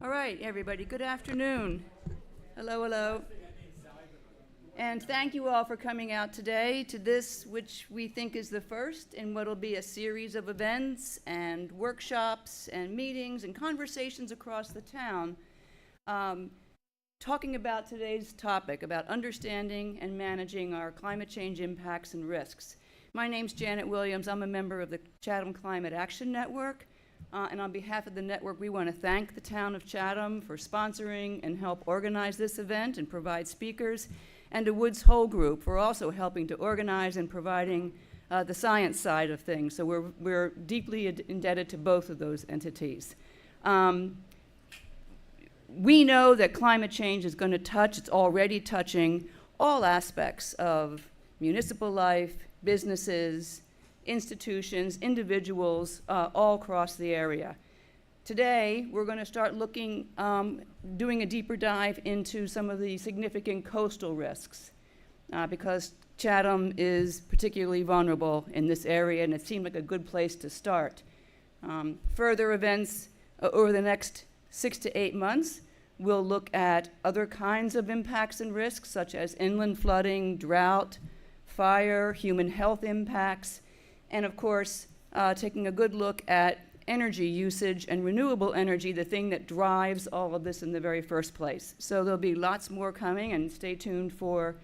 All right, everybody, good afternoon. Hello, hello. And thank you all for coming out today to this, which we think is the first in what will be a series of events and workshops and meetings and conversations across the town, talking about today's topic, about understanding and managing our climate change impacts and risks. My name's Janet Williams. I'm a member of the Chatham Climate Action Network. And on behalf of the network, we want to thank the town of Chatham for sponsoring and help organize this event and provide speakers, and to Woods Hole Group for also helping to organize and providing the science side of things. So we're deeply indebted to both of those entities. We know that climate change is going to touch, it's already touching all aspects of municipal life, businesses, institutions, individuals, all across the area. Today, we're going to start looking, doing a deeper dive into some of the significant coastal risks, because Chatham is particularly vulnerable in this area, and it seemed like a good place to start. Further events over the next 6 to 8 months will look at other kinds of impacts and risks, such as inland flooding, drought, fire, human health impacts, and of course, taking a good look at energy usage and renewable energy, the thing that drives all of this in the very first place. So there'll be lots more coming, and stay tuned for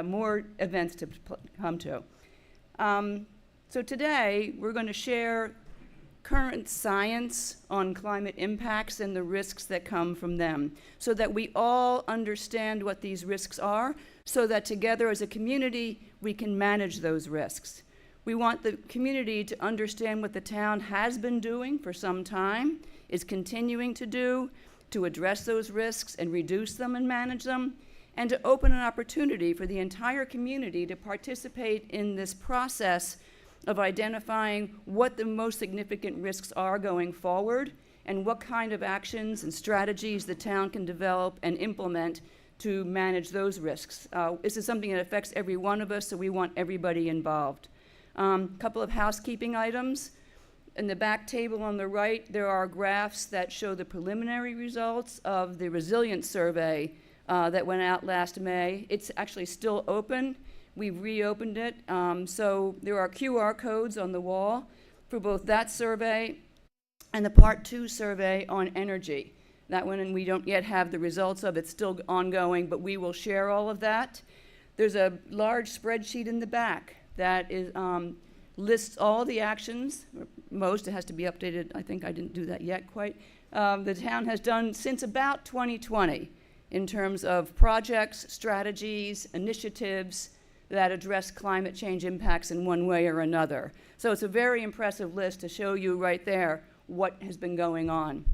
more events to come to. So today, we're going to share current science on climate impacts and the risks that come from them, so that we all understand what these risks are, so that together as a community, we can manage those risks. We want the community to understand what the town has been doing for some time, is continuing to do, to address those risks and reduce them and manage them, and to open an opportunity for the entire community to participate in this process of identifying what the most significant risks are going forward and what kind of actions and strategies the town can develop and implement to manage those risks. This is something that affects every one of us, so we want everybody involved. Couple of housekeeping items. In the back table on the right, there are graphs that show the preliminary results of the resilience survey that went out last May. It's actually still open. We've reopened it. So there are QR codes on the wall for both that survey and the Part 2 survey on energy. That one, and we don't yet have the results of it, still ongoing, but we will share all of that. There's a large spreadsheet in the back that is, lists all the actions, most. It has to be updated. I think I didn't do that yet quite. The town has done since about 2020 in terms of projects, strategies, initiatives that address climate change impacts in one way or another. So it's a very impressive list to show you right there what has been going on.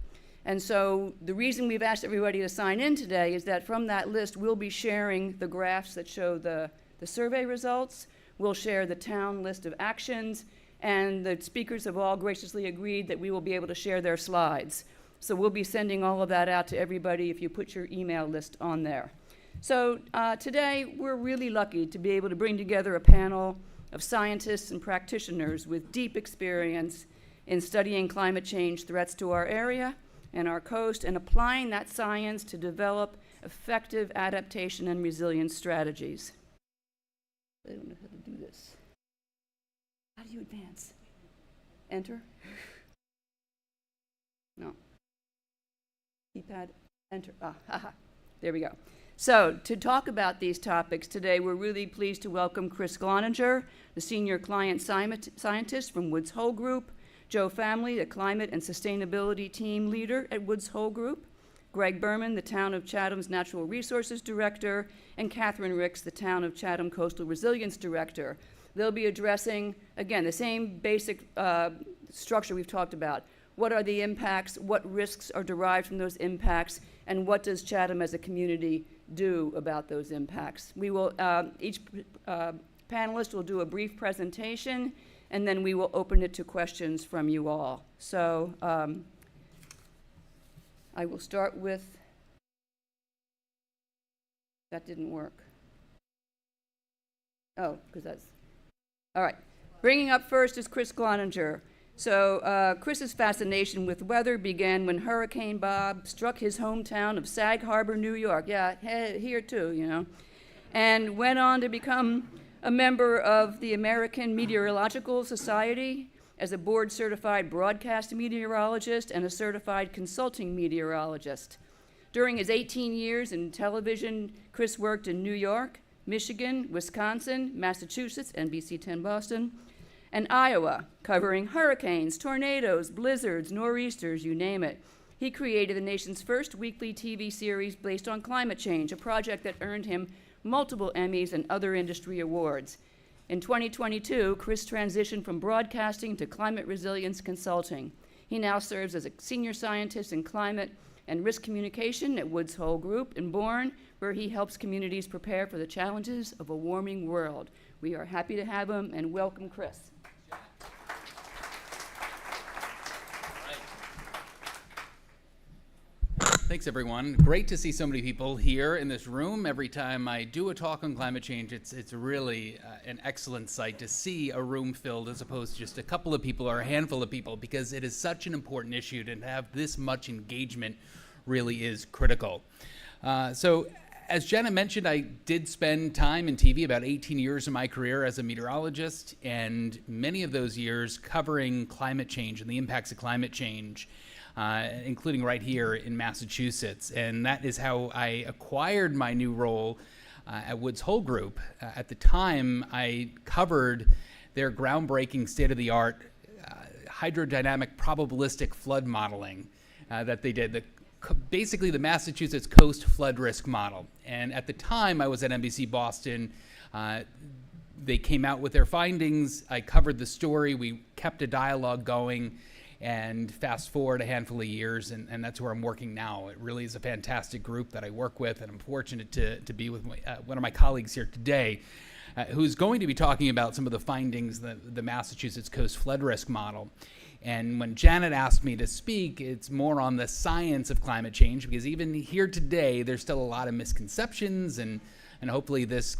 And so the reason we've asked everybody to sign in today is that from that list, we'll be sharing the graphs that show the survey results. We'll share the town list of actions, and the speakers have all graciously agreed that we will be able to share their slides. So we'll be sending all of that out to everybody if you put your email list on there. So today, we're really lucky to be able to bring together a panel of scientists and practitioners with deep experience in studying climate change threats to our area and our coast, and applying that science to develop effective adaptation and resilience strategies. I don't know how to do this. How do you advance? Enter? No. Keypad, enter. Haha. There we go. So, to talk about these topics today, we're really pleased to welcome Chris Gloninger, the Senior Client Scientist from Woods Hole Group, Joe Family, the Climate and Sustainability Team Leader at Woods Hole Group, Greg Berman, the Town of Chatham's Natural Resources Director, and Catherine Ricks, the Town of Chatham Coastal Resilience Director. They'll be addressing, again, the same basic structure we've talked about. What are the impacts? What risks are derived from those impacts? And what does Chatham as a community do about those impacts? We will, each panelist will do a brief presentation, and then we will open it to questions from you all. So I will start with, that didn't work. Oh, because that's, all right. Bringing up first is Chris Gloninger. So Chris's fascination with weather began when Hurricane Bob struck his hometown of Sag Harbor, New York. Yeah, here too, you know. And went on to become a member of the American Meteorological Society as a board-certified broadcast meteorologist and a certified consulting meteorologist. During his 18 years in television, Chris worked in New York, Michigan, Wisconsin, Massachusetts, NBC 10 Boston, and Iowa, covering hurricanes, tornadoes, blizzards, nor'easters, you name it. He created the nation's first weekly TV series based on climate change, a project that earned him multiple Emmys and other industry awards. In 2022, Chris transitioned from broadcasting to climate resilience consulting. He now serves as a senior scientist in climate and risk communication at Woods Hole Group in Bourne, where he helps communities prepare for the challenges of a warming world. We are happy to have him, and welcome, Chris. Thanks, everyone. Great to see so many people here in this room. Every time I do a talk on climate change, it's really an excellent sight to see a room filled as opposed to just a couple of people or a handful of people, because it is such an important issue, and to have this much engagement really is critical. So as Jenna mentioned, I did spend time in TV, about 18 years of my career as a meteorologist, and many of those years covering climate change and the impacts of climate change, including right here in Massachusetts. And that is how I acquired my new role at Woods Hole Group. At the time, I covered their groundbreaking state-of-the-art hydrodynamic probabilistic flood modeling that they did, basically the Massachusetts coast flood risk model. And at the time I was at NBC Boston, they came out with their findings. I covered the story. We kept a dialogue going, and fast forward a handful of years, and that's where I'm working now. It really is a fantastic group that I work with, and I'm fortunate to be with one of my colleagues here today, who's going to be talking about some of the findings, the Massachusetts coast flood risk model. And when Janet asked me to speak, it's more on the science of climate change, because even here today, there's still a lot of misconceptions, and hopefully this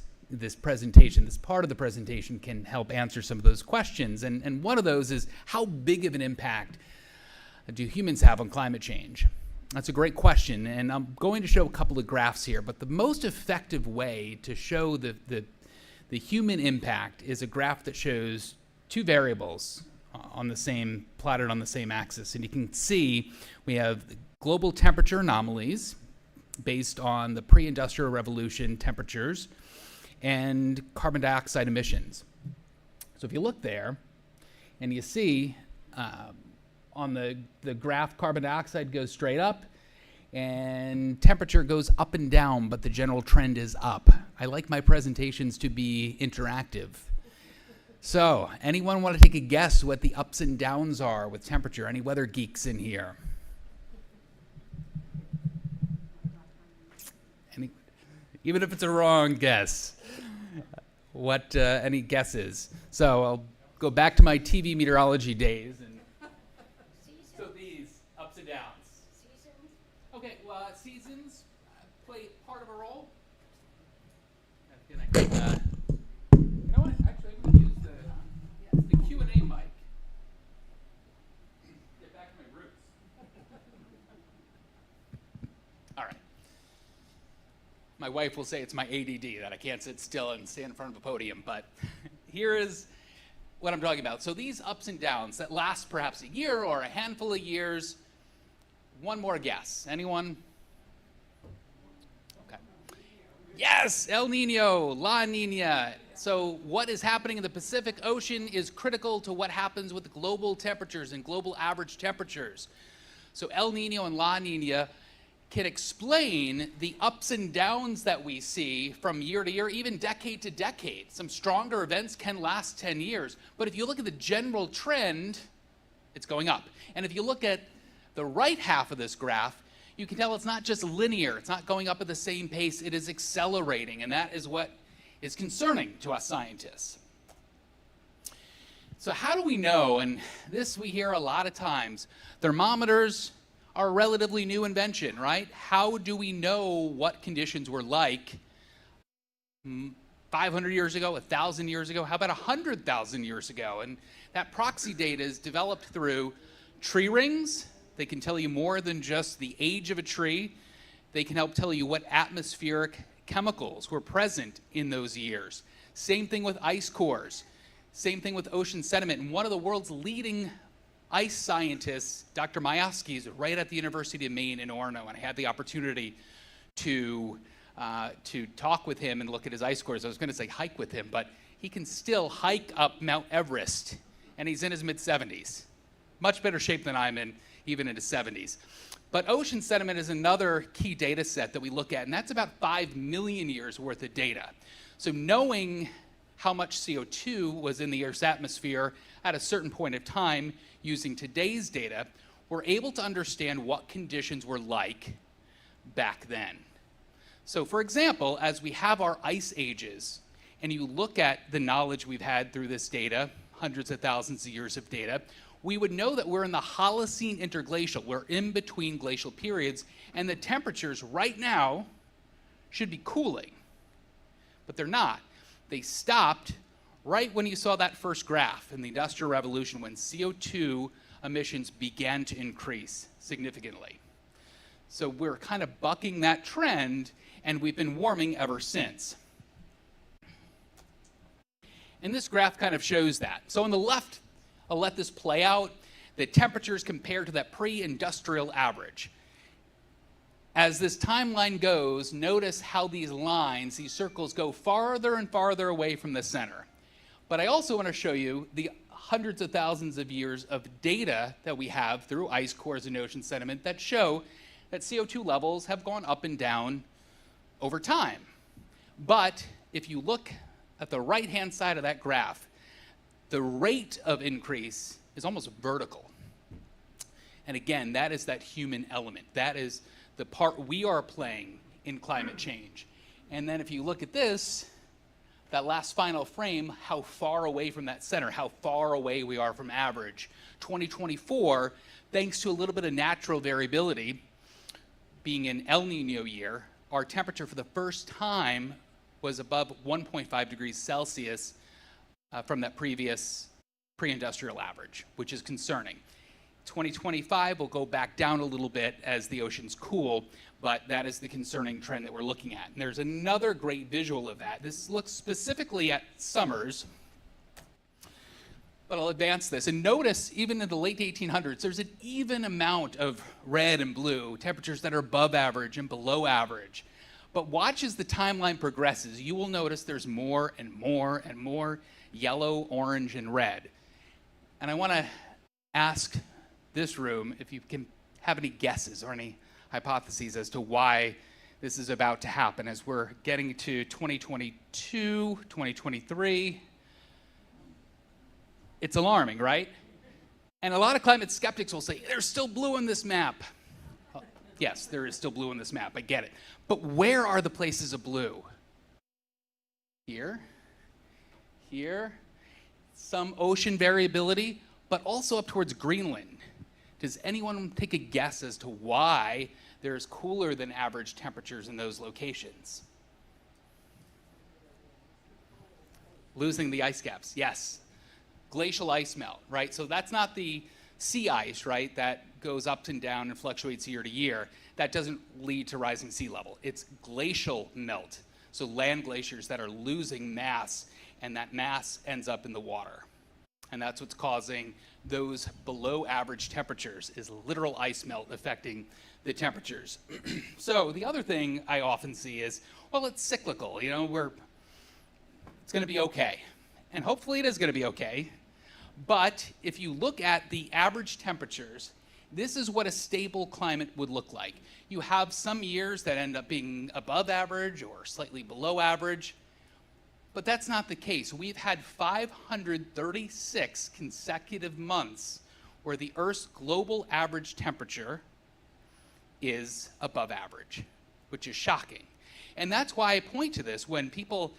presentation, this part of the presentation, can help answer some of those questions. And one of those is, how big of an impact do humans have on climate change? That's a great question, and I'm going to show a couple of graphs here, but the most effective way to show the human impact is a graph that shows two variables plotted on the same axis. And you can see we have global temperature anomalies based on the pre-industrial revolution temperatures and carbon dioxide emissions. So if you look there and you see on the graph, carbon dioxide goes straight up and temperature goes up and down, but the general trend is up. I like my presentations to be interactive. So, anyone want to take a guess what the ups and downs are with temperature? Any weather geeks in here? Even if it's a wrong guess, what? Any guesses? So I'll go back to my TV meteorology days, and so these ups and downs. Seasons. Okay, well, seasons play part of a role. You know what? Actually, I'm going to use the Q&A mic. Get back to my roots. All right. My wife will say it's my ADD that I can't sit still and stand in front of a podium, but here is what I'm talking about. So these ups and downs that last perhaps a year or a handful of years. One more guess. Anyone? Okay. Yes, El Nino, La Nina. So what is happening in the Pacific Ocean is critical to what happens with global temperatures and global average temperatures. So El Nino and La Nina can explain the ups and downs that we see from year to year, even decade to decade. Some stronger events can last 10 years. But if you look at the general trend, it's going up. And if you look at the right half of this graph, you can tell it's not just linear. It's not going up at the same pace. It is accelerating, and that is what is concerning to us scientists. So how do we know, and this we hear a lot of times, thermometers are a relatively new invention, right? How do we know what conditions were like 500 years ago, 1,000 years ago, how about 100,000 years ago? And That proxy data is developed through tree rings. They can tell you more than just the age of a tree. They can help tell you what atmospheric chemicals were present in those years. Same thing with ice cores. Same thing with ocean sediment. And one of the world's leading ice scientists, Dr. Majewski, is right at the University of Maine in Orono, and I had the opportunity to talk with him and look at his ice cores. I was going to say hike with him, but he can still hike up Mount Everest, and he's in his mid-70s. Much better shape than I'm in, even in his 70s. But ocean sediment is another key data set that we look at, and that's about 5 million years worth of data. So knowing how much CO2 was in the Earth's atmosphere at a certain point of time using today's data, we're able to understand what conditions were like back then. So for example, as we have our ice ages, and you look at the knowledge we've had through this data, hundreds of thousands of years of data, we would know that we're in the Holocene interglacial. We're in between glacial periods, and the temperatures right now should be cooling, but they're not. They stopped right when you saw that first graph in the Industrial Revolution, when CO2 emissions began to increase significantly. So we're kind of bucking that trend, and we've been warming ever since. And this graph kind of shows that. So on the left, I'll let this play out, the temperatures compared to that pre-industrial average. As this timeline goes, notice how these lines, these circles, go farther and farther away from the center. But I also want to show you the hundreds of thousands of years of data that we have through ice cores and ocean sediment that show that CO2 levels have gone up and down over time. But if you look at the right-hand side of that graph, the rate of increase is almost vertical. And again, that is that human element. That is the part we are playing in climate change. And then if you look at this, that last final frame, how far away from that center, how far away we are from average. 2024, thanks to a little bit of natural variability, being an El Nino year, our temperature for the first time was above 1.5 degrees Celsius from that previous pre-industrial average, which is concerning. 2025 will go back down a little bit as the oceans cool, but that is the concerning trend that we're looking at. And there's another great visual of that. This looks specifically at summers, but I'll advance this. And notice, even in the late 1800s, there's an even amount of red and blue, temperatures that are above average and below average. But watch as the timeline progresses. You will notice there's more and more and more yellow, orange, and red. And I want to ask this room if you can have any guesses or any hypotheses as to why this is about to happen as we're getting to 2022, 2023. It's alarming, right? And a lot of climate skeptics will say, there's still blue in this map. Well, yes, there is still blue in this map, I get it. But where are the places of blue? Here, here, some ocean variability, but also up towards Greenland. Does anyone take a guess as to why there's cooler than average temperatures in those locations? Losing the ice caps, yes. Glacial ice melt, right? So that's not the sea ice, right, that goes up and down and fluctuates year to year. That doesn't lead to rising sea level. It's glacial melt. So land glaciers that are losing mass, and that mass ends up in the water. And that's what's causing those below average temperatures, is literal ice melt affecting the temperatures. So the other thing I often see is, well, it's cyclical, you know, it's gonna be okay. And hopefully it is gonna be okay. But if you look at the average temperatures, this is what a stable climate would look like. You have some years that end up being above average or slightly below average. But that's not the case. We've had 536 consecutive months where the Earth's global average temperature is above average, which is shocking. And that's why I point to this when people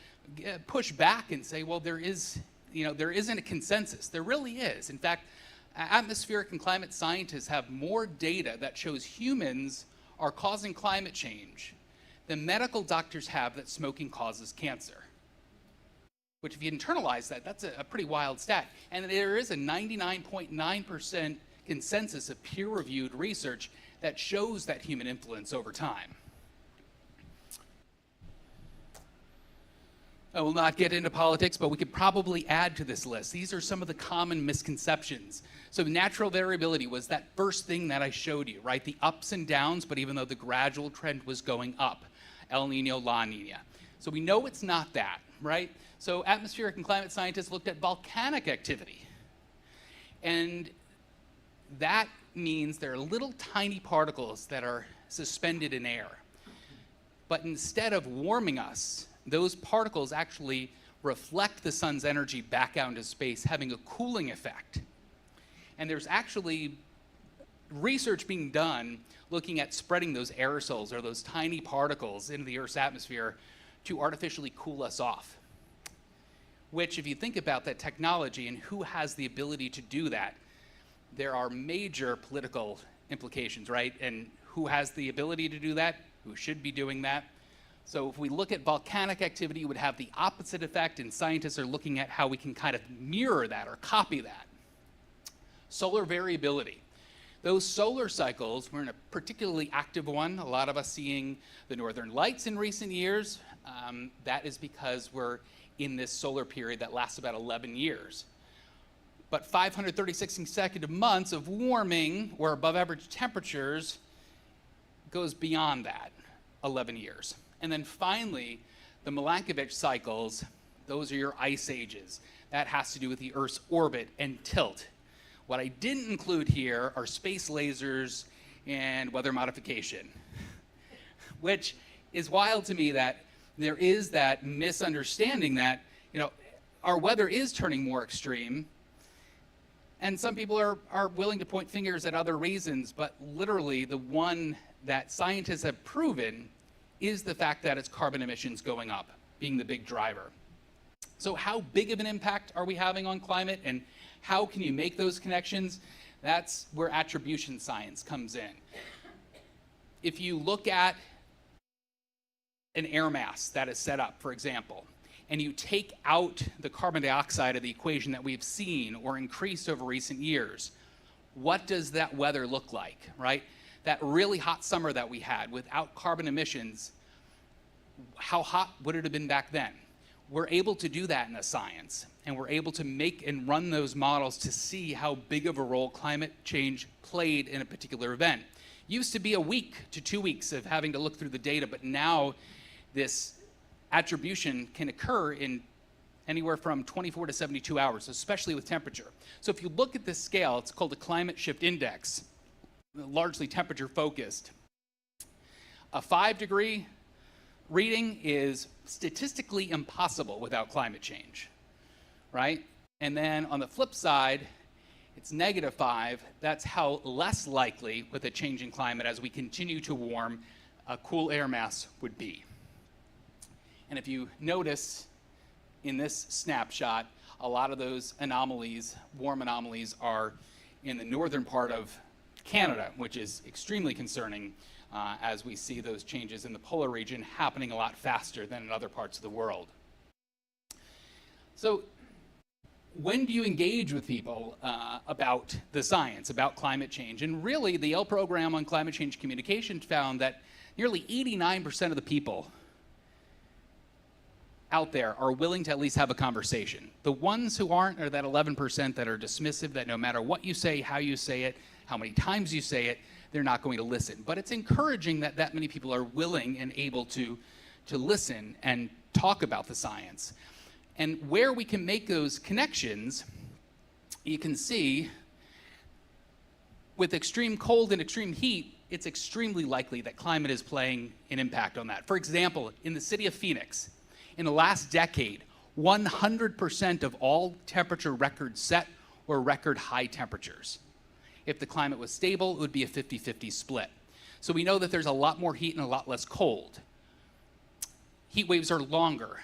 push back and say, well, there isn't a consensus. There really is. In fact, atmospheric and climate scientists have more data that shows humans are causing climate change than medical doctors have that smoking causes cancer. which if you internalize that, that's a pretty wild stat. And there is a 99.9% consensus of peer-reviewed research that shows that human influence over time. I will not get into politics, but we could probably add to this list. These are some of the common misconceptions. So natural variability was that first thing that I showed you, right? The ups and downs, but even though the gradual trend was going up. El Nino, La Nina. So we know it's not that, right? So atmospheric and climate scientists looked at volcanic activity. And that means there are little tiny particles that are suspended in air. But instead of warming us, those particles actually reflect the sun's energy back out into space, having a cooling effect. And there's actually research being done looking at spreading those aerosols or those tiny particles into the Earth's atmosphere to artificially cool us off. Which, if you think about that technology and who has the ability to do that, there are major political implications, right? And who has the ability to do that? Who should be doing that? So if we look at volcanic activity, it would have the opposite effect, and scientists are looking at how we can kind of mirror that or copy that. Solar variability. Those solar cycles, we're in a particularly active one, a lot of us seeing the northern lights in recent years. That is because we're in this solar period that lasts about 11 years. But 536 consecutive months of warming or above average temperatures goes beyond that 11 years. And then finally, the Milankovitch cycles, those are your ice ages. That has to do with the Earth's orbit and tilt. What I didn't include here are space lasers and weather modification, which is wild to me that there is that misunderstanding that, our weather is turning more extreme, and some people are willing to point fingers at other reasons, but literally the one that scientists have proven is the fact that it's carbon emissions going up, being the big driver. So how big of an impact are we having on climate, and how can you make those connections? That's where attribution science comes in. If you look at an air mass that is set up, for example, and you take out the carbon dioxide of the equation that we've seen or increased over recent years, what does that weather look like, right? That really hot summer that we had without carbon emissions, how hot would it have been back then? We're able to do that in the science, and we're able to make and run those models to see how big of a role climate change played in a particular event. Used to be a week to 2 weeks of having to look through the data, but now this attribution can occur in anywhere from 24 to 72 hours, especially with temperature. So if you look at this scale, it's called the Climate Shift Index, largely temperature focused. A 5-degree reading is statistically impossible without climate change, right? And then on the flip side, it's -5. That's how less likely with a change in climate as we continue to warm, a cool air mass would be. And if you notice in this snapshot, a lot of those anomalies, warm anomalies, are in the northern part of Canada, which is extremely concerning as we see those changes in the polar region happening a lot faster than in other parts of the world. So when do you engage with people about the science, about climate change? And really, the Yale program on climate change communication found that nearly 89% of the people out there are willing to at least have a conversation. The ones who aren't are that 11% that are dismissive, that no matter what you say, how you say it, how many times you say it, they're not going to listen. But it's encouraging that that many people are willing and able to listen and talk about the science. And where we can make those connections, you can see with extreme cold and extreme heat, it's extremely likely that climate is playing an impact on that. For example, in the city of Phoenix, in the last decade, 100% of all temperature records set were record high temperatures. If the climate was stable, it would be a 50-50 split. So we know that there's a lot more heat and a lot less cold. Heat waves are longer.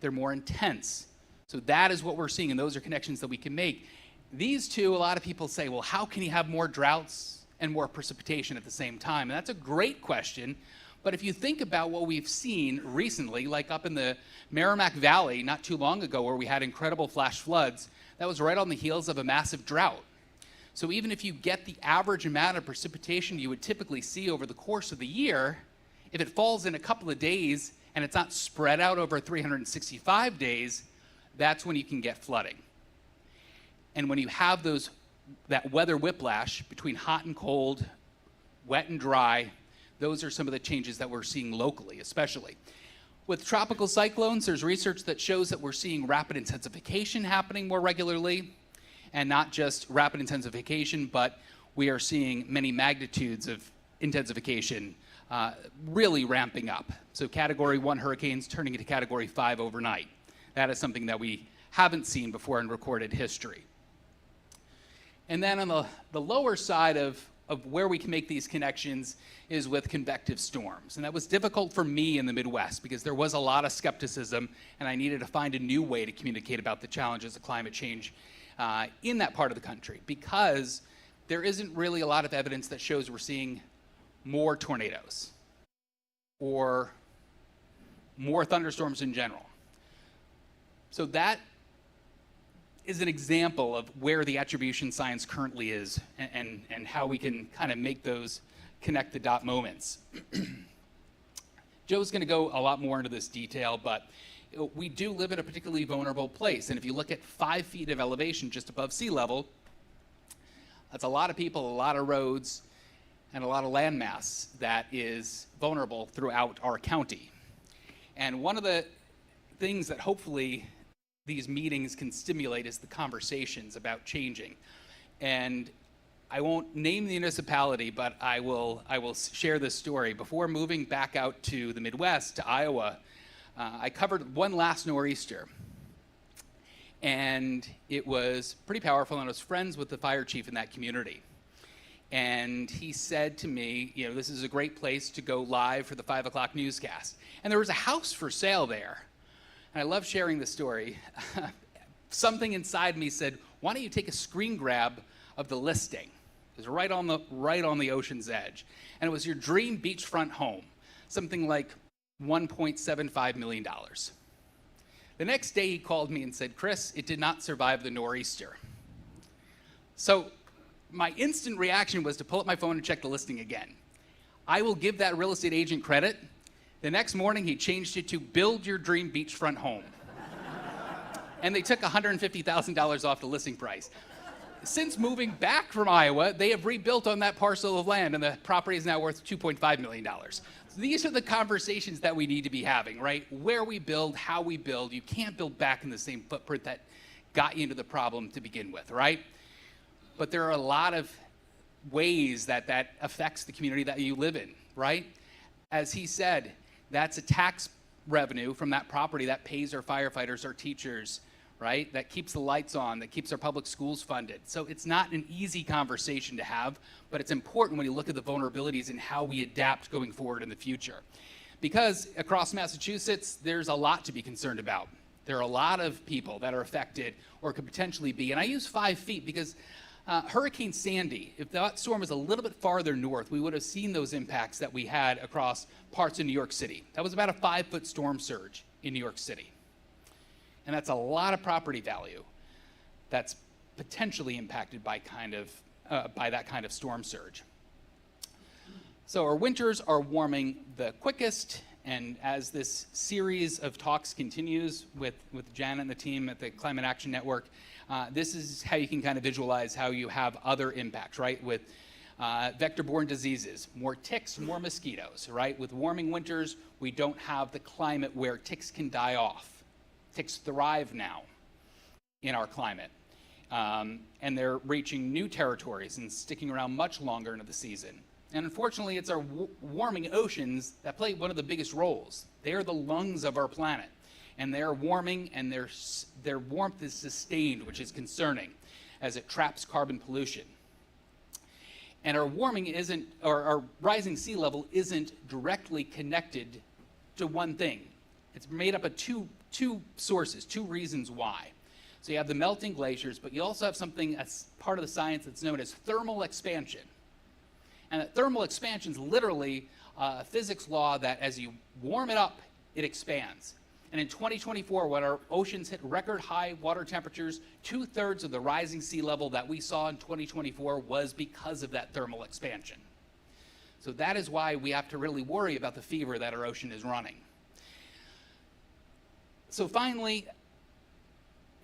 They're more intense. So that is what we're seeing, and those are connections that we can make. These two, a lot of people say, well, how can you have more droughts and more precipitation at the same time? And that's a great question, But if you think about what we've seen recently, like up in the Merrimack Valley not too long ago where we had incredible flash floods, that was right on the heels of a massive drought. So even if you get the average amount of precipitation you would typically see over the course of the year, if it falls in a couple of days and it's not spread out over 365 days, that's when you can get flooding. And when you have that weather whiplash between hot and cold, wet and dry, those are some of the changes that we're seeing locally, especially. With tropical cyclones, there's research that shows that we're seeing rapid intensification happening more regularly, and not just rapid intensification, but we are seeing many magnitudes of intensification really ramping up. So Category 1 hurricanes turning into Category 5 overnight. That is something that we haven't seen before in recorded history. And then on the lower side of where we can make these connections is with convective storms. And that was difficult for me in the Midwest because there was a lot of skepticism and I needed to find a new way to communicate about the challenges of climate change in that part of the country, because there isn't really a lot of evidence that shows we're seeing more tornadoes or more thunderstorms in general. So that is an example of where the attribution science currently is and how we can kind of make those connect the dot moments. Joe's going to go a lot more into this detail, but we do live in a particularly vulnerable place. And if you look at 5 feet of elevation just above sea level, that's a lot of people, a lot of roads, and a lot of landmass that is vulnerable throughout our county. And one of the things that hopefully these meetings can stimulate is the conversations about changing. And I won't name the municipality, but I will share this story. Before moving back out to the Midwest, to Iowa, I covered one last nor'easter. And it was pretty powerful, and I was friends with the fire chief in that community. And he said to me, you know, this is a great place to go live for the 5 o'clock newscast. And there was a house for sale there. And I love sharing this story. Something inside me said, why don't you take a screen grab of the listing? It was right on the ocean's edge. And it was your dream beachfront home, something like $1.75 million. The next day he called me and said, Chris, it did not survive the nor'easter. So my instant reaction was to pull up my phone and check the listing again. I will give that real estate agent credit. The next morning, he changed it to build your dream beachfront home. And they took $150,000 off the listing price. Since moving back from Iowa, they have rebuilt on that parcel of land, and the property is now worth $2.5 million. So these are the conversations that we need to be having, right? Where we build, how we build. You can't build back in the same footprint that got you into the problem to begin with, right? But there are a lot of ways that affects the community that you live in, right? As he said, that's a tax revenue from that property that pays our firefighters, our teachers, right? That keeps the lights on, that keeps our public schools funded. So it's not an easy conversation to have, but it's important when you look at the vulnerabilities and how we adapt going forward in the future. Because across Massachusetts, there's a lot to be concerned about. There are a lot of people that are affected or could potentially be. And I use 5 feet because Hurricane Sandy, if that storm was a little bit farther north, we would have seen those impacts that we had across parts of New York City. That was about a 5-foot storm surge in New York City. And that's a lot of property value that's potentially impacted by that kind of storm surge. So our winters are warming the quickest, and as this series of talks continues with Janet and the team at the Climate Action Network, this is how you can kind of visualize how you have other impacts, right? With vector-borne diseases, more ticks, more mosquitoes, right? With warming winters, we don't have the climate where ticks can die off. Ticks thrive now in our climate. And they're reaching new territories and sticking around much longer into the season. And unfortunately, it's our warming oceans that play one of the biggest roles. They're the lungs of our planet. And they're warming, and their warmth is sustained, which is concerning, as it traps carbon pollution. And our warming isn't, or our rising sea level isn't directly connected to one thing. It's made up of two sources, two reasons why. So you have the melting glaciers, but you also have something as part of the science that's known as thermal expansion. And that thermal expansion is literally a physics law that as you warm it up, it expands. And in 2024, when our oceans hit record high water temperatures, 2/3 of the rising sea level that we saw in 2024 was because of that thermal expansion. So that is why we have to really worry about the fever that our ocean is running. So finally,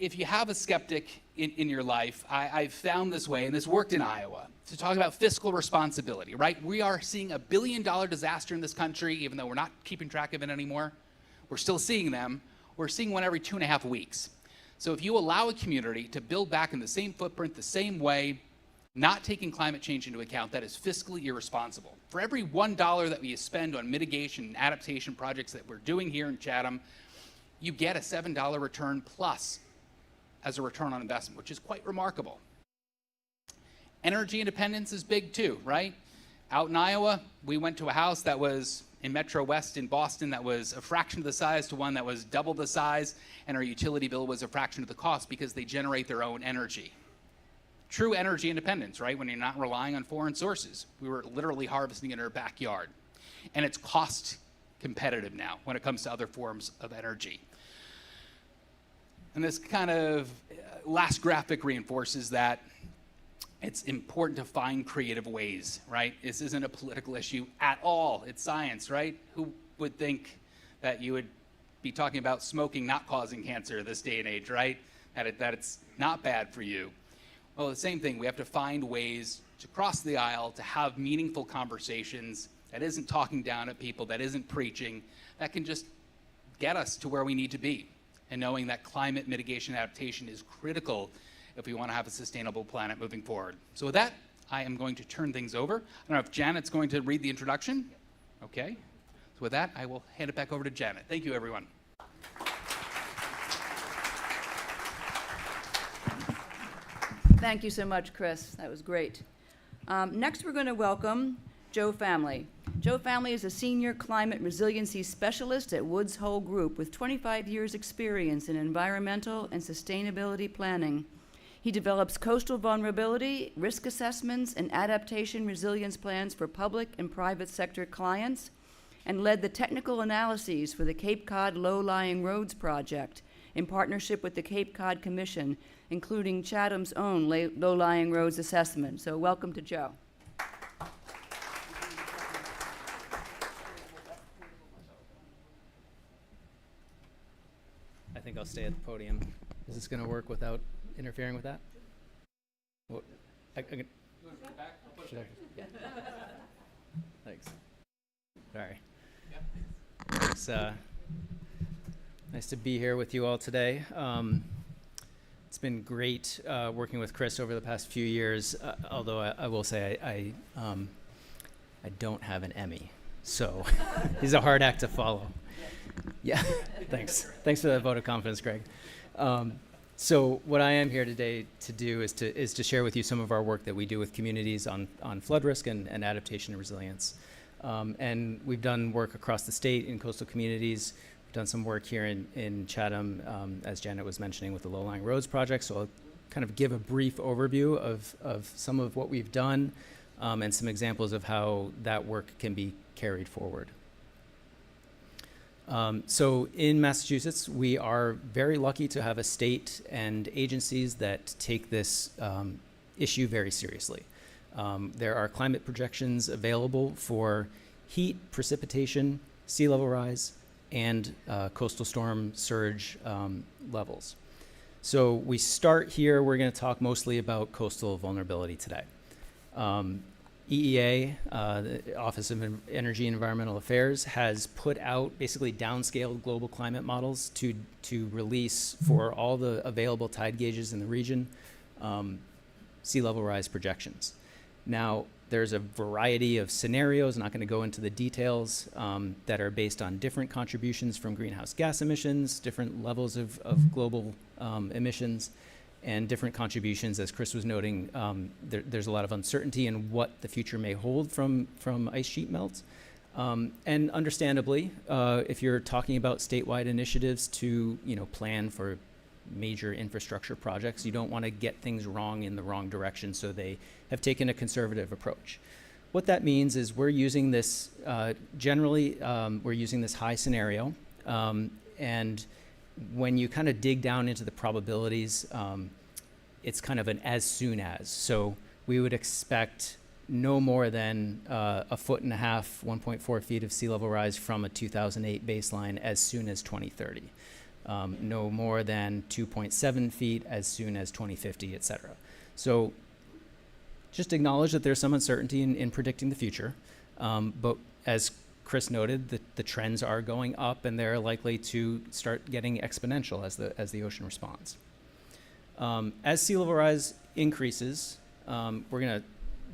if you have a skeptic in your life, I've found this way, and this worked in Iowa, to talk about fiscal responsibility, right? We are seeing a $1 billion disaster in this country, even though we're not keeping track of it anymore. We're still seeing them. We're seeing one every 2.5 weeks. So if you allow a community to build back in the same footprint, the same way, not taking climate change into account, that is fiscally irresponsible. For every $1 that we spend on mitigation and adaptation projects that we're doing here in Chatham, you get a $7 return plus as a return on investment, which is quite remarkable. Energy independence is big too, right? Out in Iowa, we went to a house that was in Metro West in Boston that was a fraction of the size to one that was double the size, and our utility bill was a fraction of the cost because they generate their own energy. True energy independence, right? When you're not relying on foreign sources. We were literally harvesting in our backyard. And it's cost competitive now when it comes to other forms of energy. And this kind of last graphic reinforces that it's important to find creative ways, right? This isn't a political issue at all. It's science, right? Who would think that you would be talking about smoking not causing cancer this day and age, right? That it's not bad for you. Well, the same thing. We have to find ways to cross the aisle, to have meaningful conversations that isn't talking down at people, that isn't preaching, that can just get us to where we need to be. And knowing that climate mitigation adaptation is critical if we want to have a sustainable planet moving forward. So with that, I am going to turn things over. I don't know if Janet's going to read the introduction. Okay. So with that, I will hand it back over to Janet. Thank you, everyone. Thank you so much, Chris. That was great. Next, we're going to welcome Joe Family. Joe Family is a senior climate resiliency specialist at Woods Hole Group with 25 years' experience in environmental and sustainability planning. He develops coastal vulnerability, risk assessments, and adaptation resilience plans for public and private sector clients, and led the technical analyses for the Cape Cod Low-Lying Roads Project in partnership with the Cape Cod Commission, including Chatham's own low-lying roads assessment. So welcome to Joe. I think I'll stay at the podium. Is this going to work without interfering with that? Well, should I? Thanks. Sorry. It's nice to be here with you all today. It's been great working with Chris over the past few years, although I will say I don't have an Emmy, so he's a hard act to follow. Yeah, thanks. Thanks for that vote of confidence, Greg. So what I am here today to do is to share with you some of our work that we do with communities on flood risk and adaptation and resilience. And we've done work across the state in coastal communities. We've done some work here in Chatham, as Janet was mentioning, with the Low-Lying Roads Project. So I'll kind of give a brief overview of some of what we've done and some examples of how that work can be carried forward. So in Massachusetts, we are very lucky to have a state and agencies that take this issue very seriously. There are climate projections available for heat, precipitation, sea level rise, and coastal storm surge levels. So we start here. We're going to talk mostly about coastal vulnerability today. EEA, the Office of Energy and Environmental Affairs, has put out basically downscaled global climate models to release for all the available tide gauges in the region sea level rise projections. Now, there's a variety of scenarios, I'm not going to go into the details, that are based on different contributions from greenhouse gas emissions, different levels of global emissions, and different contributions. As Chris was noting, there's a lot of uncertainty in what the future may hold from ice sheet melt. And understandably, if you're talking about statewide initiatives to plan for major infrastructure projects, you don't want to get things wrong in the wrong direction, so they have taken a conservative approach. what that means is we're using this, generally, we're using this high scenario. And when you kind of dig down into the probabilities, it's kind of an as soon as. So we would expect no more than a foot and a half, 1.4 feet of sea level rise from a 2008 baseline as soon as 2030. No more than 2.7 feet as soon as 2050, et cetera. So just acknowledge that there's some uncertainty in predicting the future. But as Chris noted, the trends are going up, and they're likely to start getting exponential as the ocean responds. As sea level rise increases,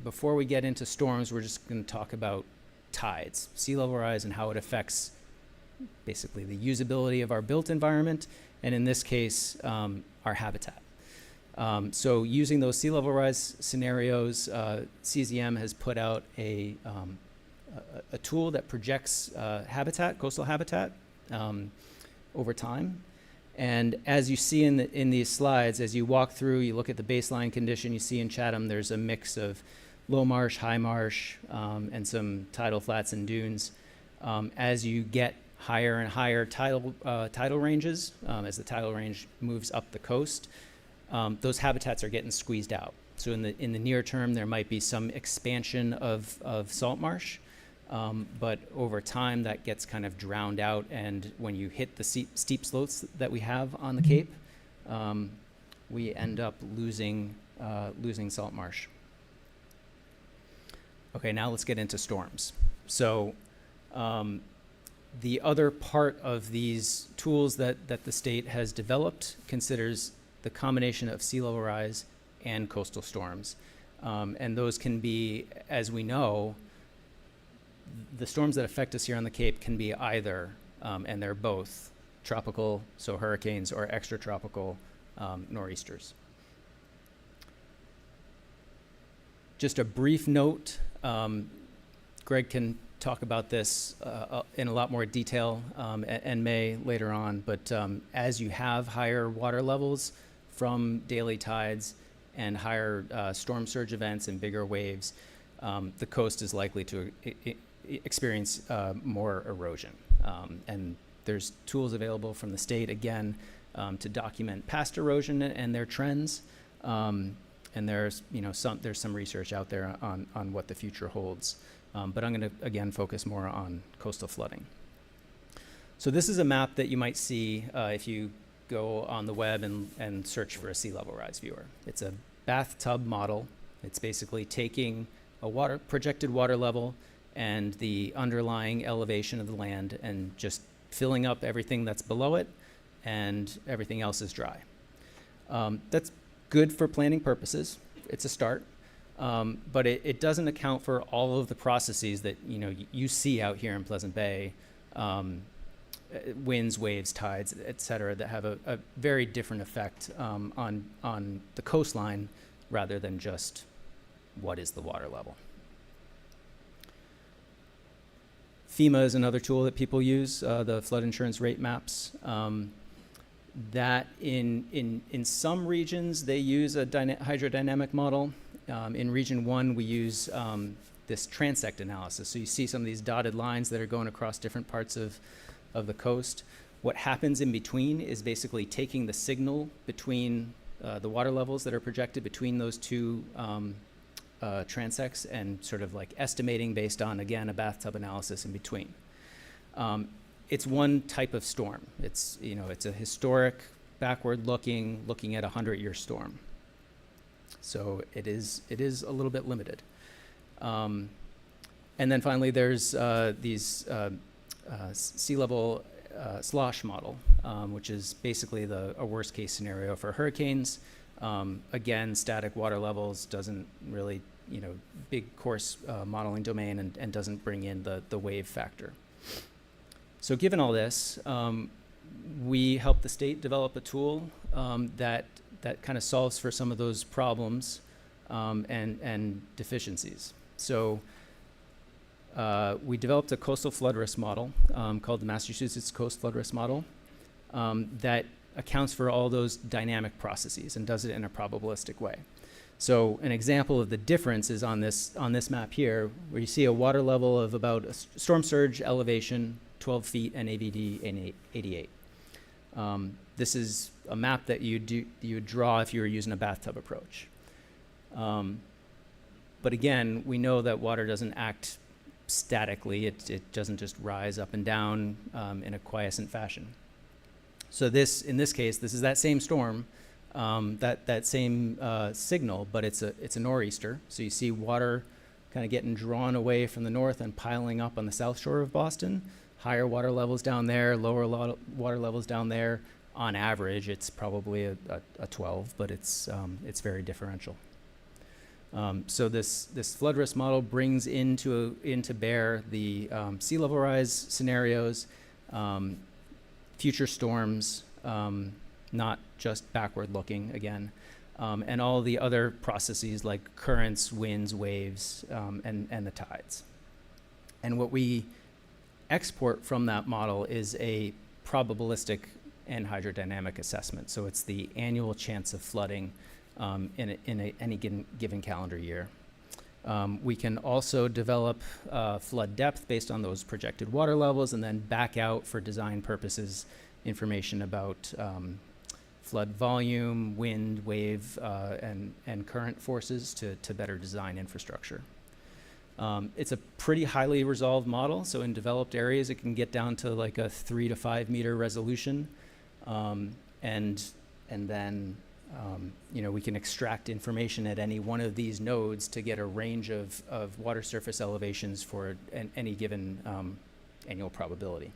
before we get into storms, we're just going to talk about tides, sea level rise, and how it affects basically the usability of our built environment, and in this case, our habitat. So using those sea level rise scenarios, CZM has put out a tool that projects coastal habitat over time. And as you see in these slides, as you walk through, you look at the baseline condition, you see in Chatham there's a mix of low marsh, high marsh, and some tidal flats and dunes. As you get higher and higher tidal ranges, as the tidal range moves up the coast, those habitats are getting squeezed out. So in the near term, there might be some expansion of salt marsh, but over time that gets kind of drowned out, and when you hit the steep slopes that we have on the Cape, we end up losing salt marsh. Okay, now let's get into storms. So the other part of these tools that the state has developed considers the combination of sea level rise and coastal storms. And those can be, as we know, the storms that affect us here on the Cape can be either, and they're both, tropical, so hurricanes, or extratropical nor'easters. Just a brief note, Greg can talk about this in a lot more detail and may later on, but as you have higher water levels from daily tides and higher storm surge events and bigger waves, the coast is likely to experience more erosion. And there's tools available from the state, again, to document past erosion and their trends. And there's some research out there on what the future holds. But I'm going to, again, focus more on coastal flooding. So this is a map that you might see if you go on the web and search for a sea level rise viewer. It's a bathtub model. It's basically taking a projected water level and the underlying elevation of the land and just filling up everything that's below it, and everything else is dry. That's good for planning purposes. It's a start. But it doesn't account for all of the processes that you see out here in Pleasant Bay, winds, waves, tides, et cetera, that have a very different effect on the coastline rather than just what is the water level. FEMA is another tool that people use, the flood insurance rate maps. That in some regions they use a hydrodynamic model. In Region 1, we use this transect analysis. So you see some of these dotted lines that are going across different parts of the coast. What happens in between is basically taking the signal between the water levels that are projected between those two transects and sort of like estimating based on, again, a bathtub analysis in between. It's one type of storm. It's a historic, backward-looking at a 100-year storm. So it is a little bit limited. And then finally, there's these sea level slosh model, which is basically a worst case scenario for hurricanes. Again, static water levels doesn't really, big coarse modeling domain and doesn't bring in the wave factor. So given all this, we helped the state develop a tool that kind of solves for some of those problems and deficiencies. So we developed a coastal flood risk model called the Massachusetts Coast Flood Risk Model that accounts for all those dynamic processes and does it in a probabilistic way. So an example of the difference is on this map here, where you see a water level of about storm surge elevation 12 feet and AVD 88. This is a map that you would draw if you were using a bathtub approach. But again, we know that water doesn't act statically. It doesn't just rise up and down in a quiescent fashion. So in this case, this is that same storm, that same signal, but it's a nor'easter. So you see water kind of getting drawn away from the north and piling up on the south shore of Boston. Higher water levels down there, lower water levels down there. On average, it's probably a 12, but it's very differential. So this flood risk model brings into bear the sea level rise scenarios, future storms, not just backward looking again, and all the other processes like currents, winds, waves, and the tides. And what we export from that model is a probabilistic and hydrodynamic assessment. So it's the annual chance of flooding in any given calendar year. We can also develop flood depth based on those projected water levels, and then back out for design purposes information about flood volume, wind, wave, and current forces to better design infrastructure. It's a pretty highly resolved model, so in developed areas it can get down to like a 3 to 5 meter resolution, and then we can extract information at any one of these nodes to get a range of water surface elevations for any given annual probability.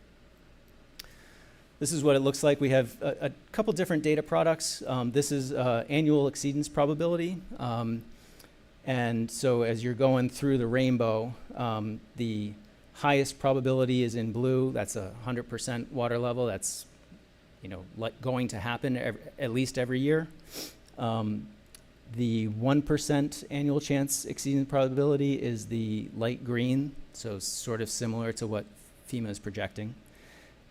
This is what it looks like. We have a couple different data products. This is annual exceedance probability. And so as you're going through the rainbow, the highest probability is in blue. That's 100% water level. That's going to happen at least every year. The 1% annual chance exceedance probability is the light green, so sort of similar to what FEMA is projecting.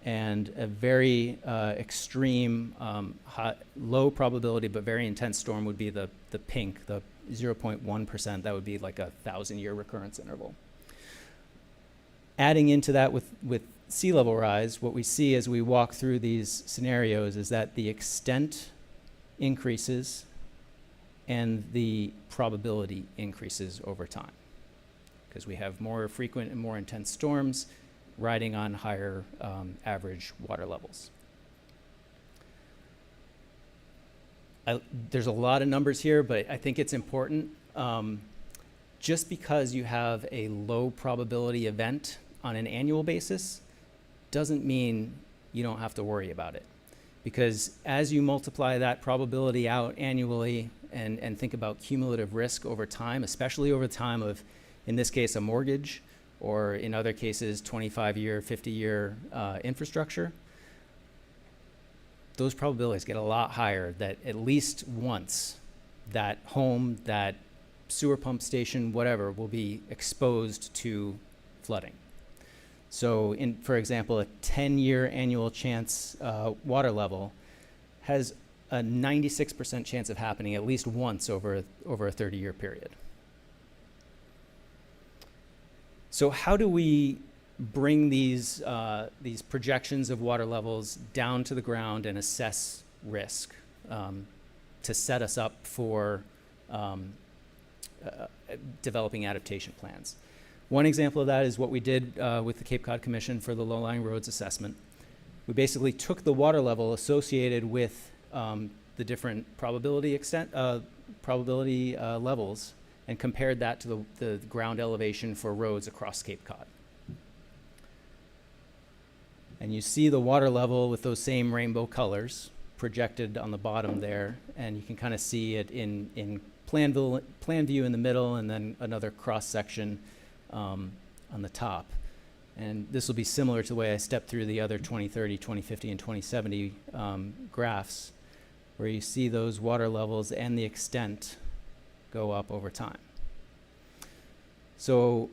And a very extreme, low probability but very intense storm would be the pink, the 0.1%. That would be like a 1,000-year recurrence interval. Adding into that with sea level rise, what we see as we walk through these scenarios is that the extent increases and the probability increases over time, because we have more frequent and more intense storms riding on higher average water levels. There's a lot of numbers here, but I think it's important. Just because you have a low probability event on an annual basis doesn't mean you don't have to worry about it. Because as you multiply that probability out annually and think about cumulative risk over time, especially over time of, in this case, a mortgage, or in other cases, 25-year, 50-year infrastructure, those probabilities get a lot higher that at least once that home, that sewer pump station, whatever, will be exposed to flooding. So for example, a 10-year annual chance water level has a 96% chance of happening at least once over a 30-year period. So how do we bring these projections of water levels down to the ground and assess risk to set us up for developing adaptation plans? One example of that is what we did with the Cape Cod Commission for the low-lying roads assessment. We basically took the water level associated with the different probability levels and compared that to the ground elevation for roads across Cape Cod. And you see the water level with those same rainbow colors projected on the bottom there, and you can kind of see it in plan view in the middle, and then another cross section on the top. And this will be similar to the way I stepped through the other 2030, 2050, and 2070 graphs, where you see those water levels and the extent go up over time. So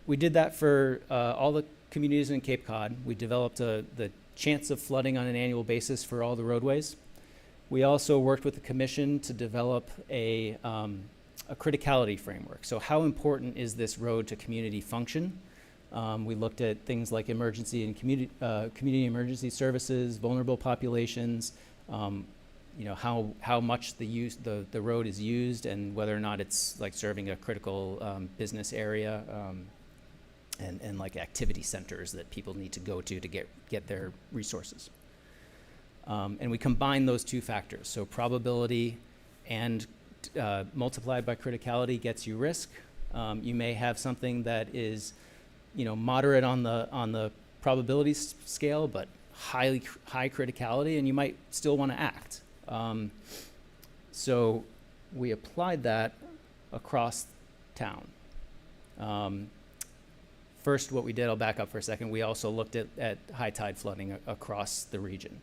we did that for all the communities in Cape Cod. We developed the chance of flooding on an annual basis for all the roadways. We also worked with the commission to develop a a criticality framework. So how important is this road to community function? We looked at things like emergency and community emergency services, vulnerable populations, how much the road is used, and whether or not it's like serving a critical business area, and like activity centers that people need to go to get their resources. And we combine those two factors. So probability and multiplied by criticality gets you risk. You may have something that is, moderate on the probability scale, but high criticality, and you might still want to act. So we applied that across town. First, what we did, I'll back up for a second, we also looked at high tide flooding across the region.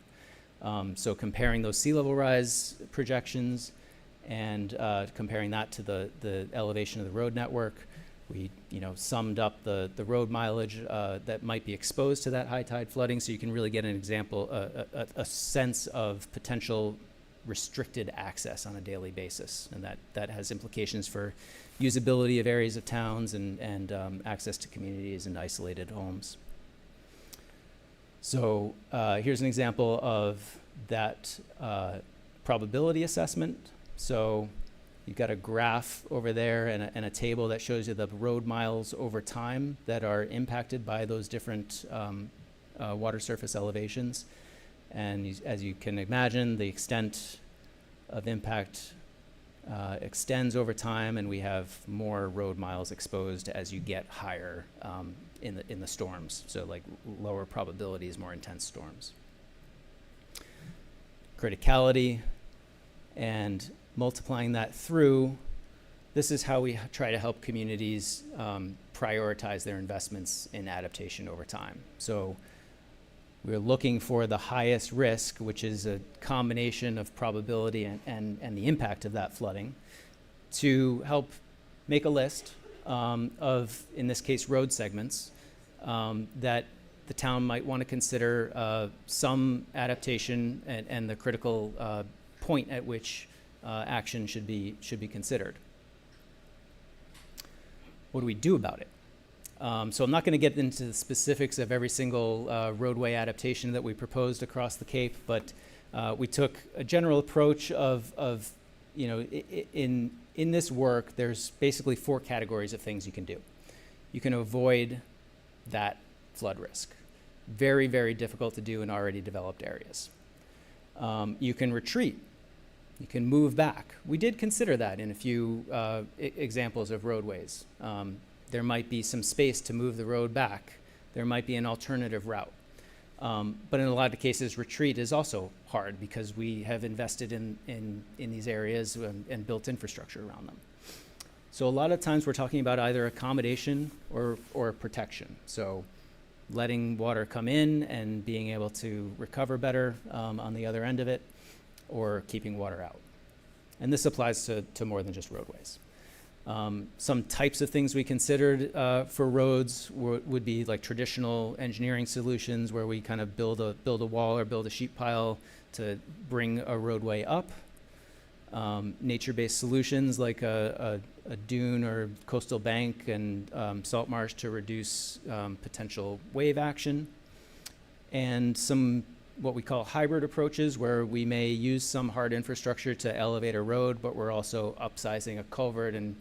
So comparing those sea level rise projections and comparing that to the elevation of the road network, we summed up the road mileage that might be exposed to that high tide flooding, so you can really get an example, a sense of potential restricted access on a daily basis, and that has implications for usability of areas of towns and access to communities and isolated homes. So here's an example of that probability assessment. So you've got a graph over there and a table that shows you the road miles over time that are impacted by those different water surface elevations. And as you can imagine, the extent of impact extends over time, and we have more road miles exposed as you get higher in the storms. So like lower probabilities, more intense storms. Criticality, and multiplying that through, this is how we try to help communities prioritize their investments in adaptation over time. So we're looking for the highest risk, which is a combination of probability and the impact of that flooding, to help make a list of, in this case, road segments that the town might want to consider some adaptation and the critical point at which action should be considered. What do we do about it? So I'm not going to get into the specifics of every single roadway adaptation that we proposed across the Cape, but we took a general approach of in this work, there's basically 4 categories of things you can do. You can avoid that flood risk. Very, very difficult to do in already developed areas. You can retreat. You can move back. We did consider that in a few examples of roadways. There might be some space to move the road back. There might be an alternative route. But in a lot of cases, retreat is also hard because we have invested in these areas and built infrastructure around them. So a lot of times we're talking about either accommodation or protection. So letting water come in and being able to recover better on the other end of it, or keeping water out. And this applies to more than just roadways. Some types of things we considered for roads would be like traditional engineering solutions, where we kind of build a wall or build a sheet pile to bring a roadway up. Nature-based solutions like a dune or coastal bank and salt marsh to reduce potential wave action. And some what we call hybrid approaches, where we may use some hard infrastructure to elevate a road, but we're also upsizing a culvert and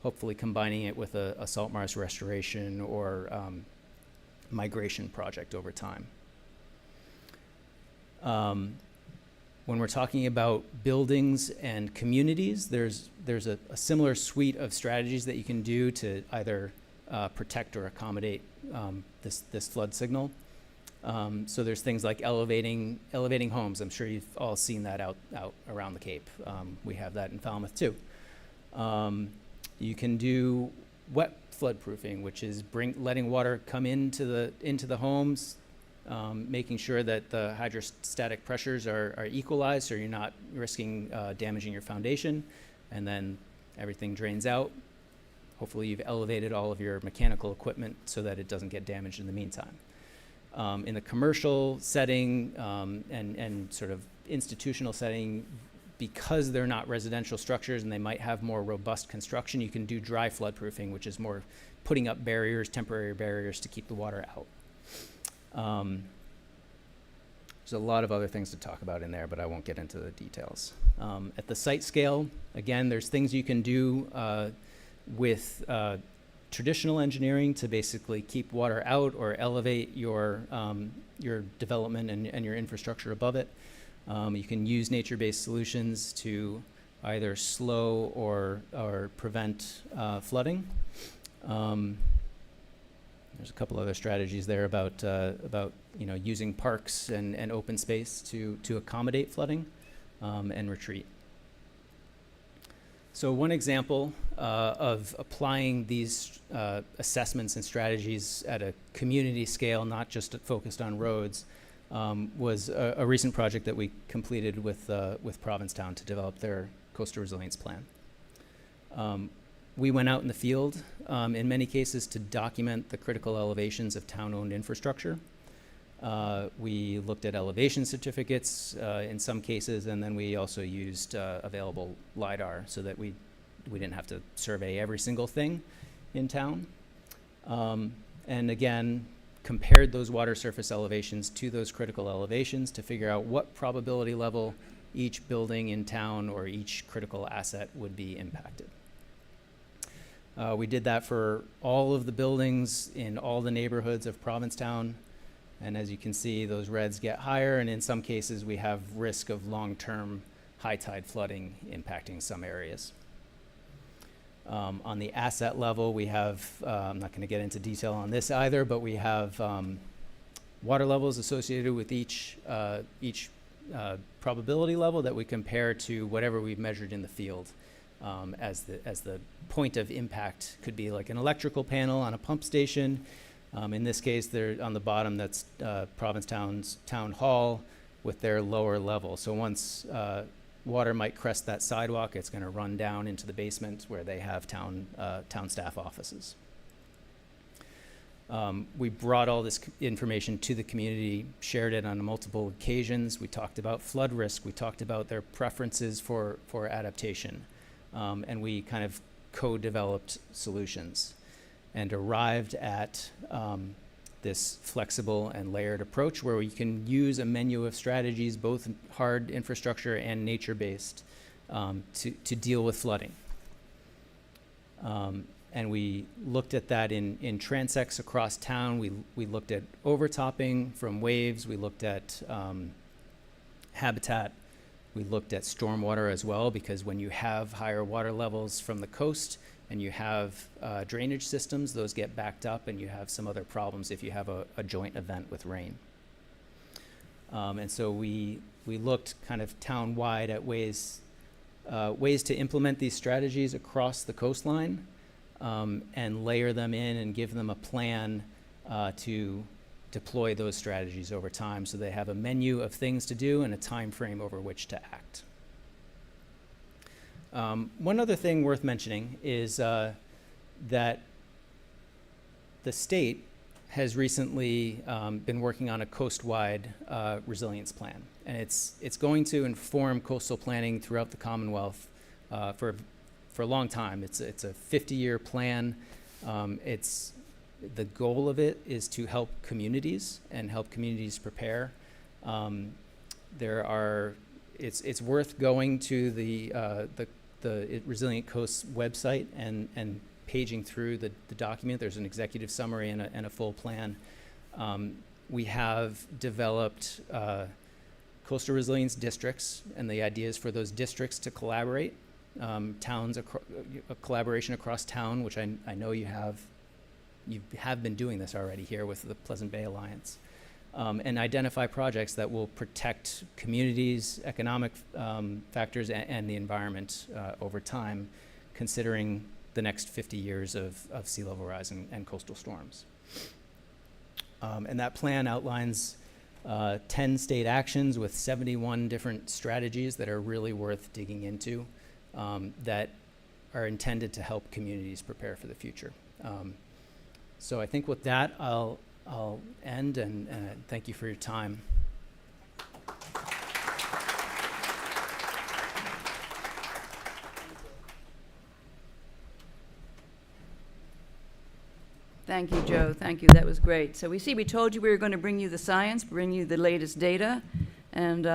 hopefully combining it with a salt marsh restoration or migration project over time. When we're talking about buildings and communities, there's a similar suite of strategies that you can do to either protect or accommodate this flood signal. So there's things like elevating homes. I'm sure you've all seen that out around the Cape. We have that in Falmouth too. You can do wet floodproofing, which is letting water come into the homes, making sure that the hydrostatic pressures are equalized, so you're not risking damaging your foundation, and then everything drains out. Hopefully you've elevated all of your mechanical equipment so that it doesn't get damaged in the meantime. In the commercial setting and sort of institutional setting, because they're not residential structures and they might have more robust construction, you can do dry flood proofing, which is more putting up barriers, temporary barriers to keep the water out. There's a lot of other things to talk about in there, but I won't get into the details. At the site scale, again, there's things you can do with traditional engineering to basically keep water out or elevate your development and your infrastructure above it. You can use nature-based solutions to either slow or prevent flooding. There's a couple other strategies there about using parks and open space to accommodate flooding and retreat. So one example of applying these assessments and strategies at a community scale, not just focused on roads, was a recent project that we completed with Provincetown to develop their coastal resilience plan. We went out in the field, in many cases, to document the critical elevations of town-owned infrastructure. We looked at elevation certificates in some cases, and then we also used available LiDAR so that we didn't have to survey every single thing in town. And again, compared those water surface elevations to those critical elevations to figure out what probability level each building in town or each critical asset would be impacted. We did that for all of the buildings in all the neighborhoods of Provincetown. And as you can see, those reds get higher, and in some cases we have risk of long-term high tide flooding impacting some areas. On the asset level, we have, I'm not going to get into detail on this either, but we have water levels associated with each probability level that we compare to whatever we've measured in the field. As the point of impact could be like an electrical panel on a pump station. In this case, they're on the bottom, that's Provincetown's town hall with their lower level. So once water might crest that sidewalk, it's going to run down into the basement where they have town staff offices. We brought all this information to the community, shared it on multiple occasions. We talked about flood risk. We talked about their preferences for adaptation. And we kind of co-developed solutions and arrived at this flexible and layered approach where we can use a menu of strategies, both hard infrastructure and nature-based, to deal with flooding. And we looked at that in transects across town. We looked at overtopping from waves. We looked at habitat. We looked at stormwater as well, because when you have higher water levels from the coast and you have drainage systems, those get backed up and you have some other problems if you have a joint event with rain. And so we looked kind of town-wide at ways to implement these strategies across the coastline and layer them in and give them a plan to deploy those strategies over time so they have a menu of things to do and a time frame over which to act. One other thing worth mentioning is that the state has recently been working on a coast-wide resilience plan, and it's going to inform coastal planning throughout the Commonwealth for a long time. It's a 50-year plan. The goal of it is to help communities and help communities prepare. It's worth going to the Resilient Coasts website and paging through the document. There's an executive summary and a full plan. We have developed coastal resilience districts, and the idea is for those districts to collaborate. A collaboration across town, which I know you have been doing this already here with the Pleasant Bay Alliance, and identify projects that will protect communities, economic factors, and the environment over time, considering the next 50 years of sea level rise and coastal storms. And that plan outlines 10 state actions with 71 different strategies that are really worth digging into, that are intended to help communities prepare for the future. So I think with that, I'll end and thank you for your time. Thank you, Joe. Thank you. That was great. So we told you we were going to bring you the science, bring you the latest data, and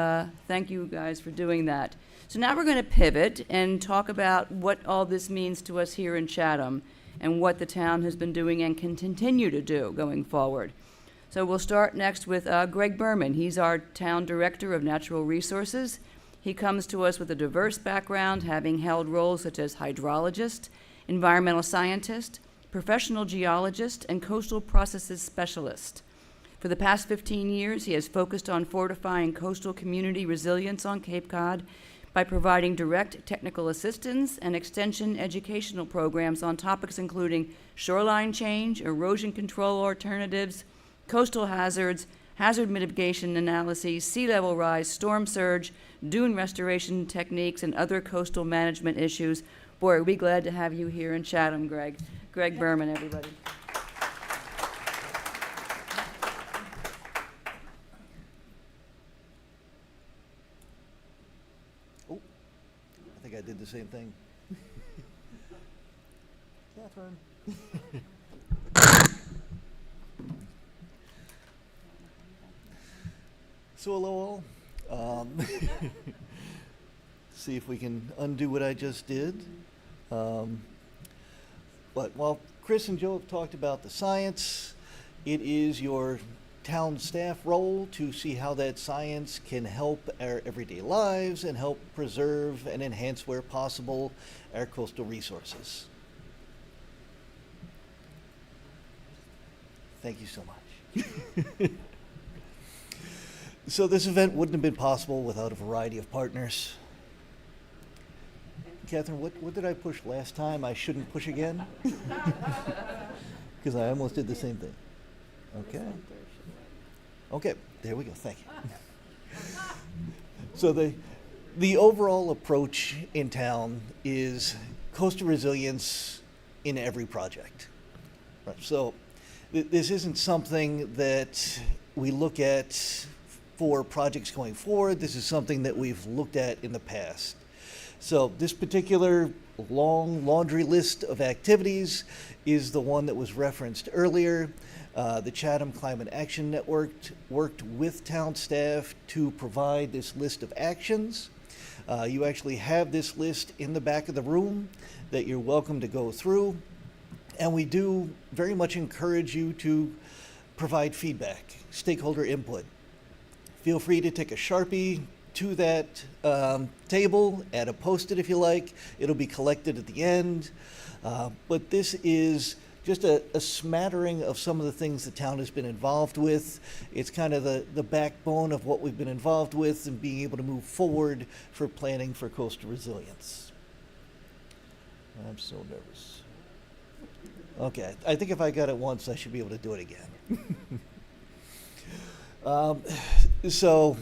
thank you guys for doing that. So now we're going to pivot and talk about what all this means to us here in Chatham and what the town has been doing and can continue to do going forward. So we'll start next with Greg Berman. He's our Town Director of Natural Resources. He comes to us with a diverse background, having held roles such as hydrologist, environmental scientist, professional geologist, and coastal processes specialist. For the past 15 years, he has focused on fortifying coastal community resilience on Cape Cod by providing direct technical assistance and extension educational programs on topics including shoreline change, erosion control alternatives, coastal hazards, hazard mitigation analyses, sea level rise, storm surge, dune restoration techniques, and other coastal management issues. Boy, are we glad to have you here in Chatham, Greg. Greg Berman, everybody. Oh, I think I did the same thing. Catherine. So hello all. See if we can undo what I just did. But while Chris and Joe have talked about the science, it is your town staff role to see how that science can help our everyday lives and help preserve and enhance where possible our coastal resources. Thank you so much. So this event wouldn't have been possible without a variety of partners. Catherine, what did I push last time I shouldn't push again? Because I almost did the same thing. Okay. Okay, there we go, thank you. So the overall approach in town is coastal resilience in every project. Right. So this isn't something that we look at for projects going forward. This is something that we've looked at in the past. So this particular long laundry list of activities is the one that was referenced earlier. The Chatham Climate Action Network worked with town staff to provide this list of actions. You actually have this list in the back of the room that you're welcome to go through. And we do very much encourage you to provide feedback, stakeholder input. Feel free to take a Sharpie to that table, add a Post-it if you like. It'll be collected at the end. But this is just a smattering of some of the things the town has been involved with. It's kind of the backbone of what we've been involved with and being able to move forward for planning for coastal resilience. I'm so nervous. Okay, I think if I got it once, I should be able to do it again. So,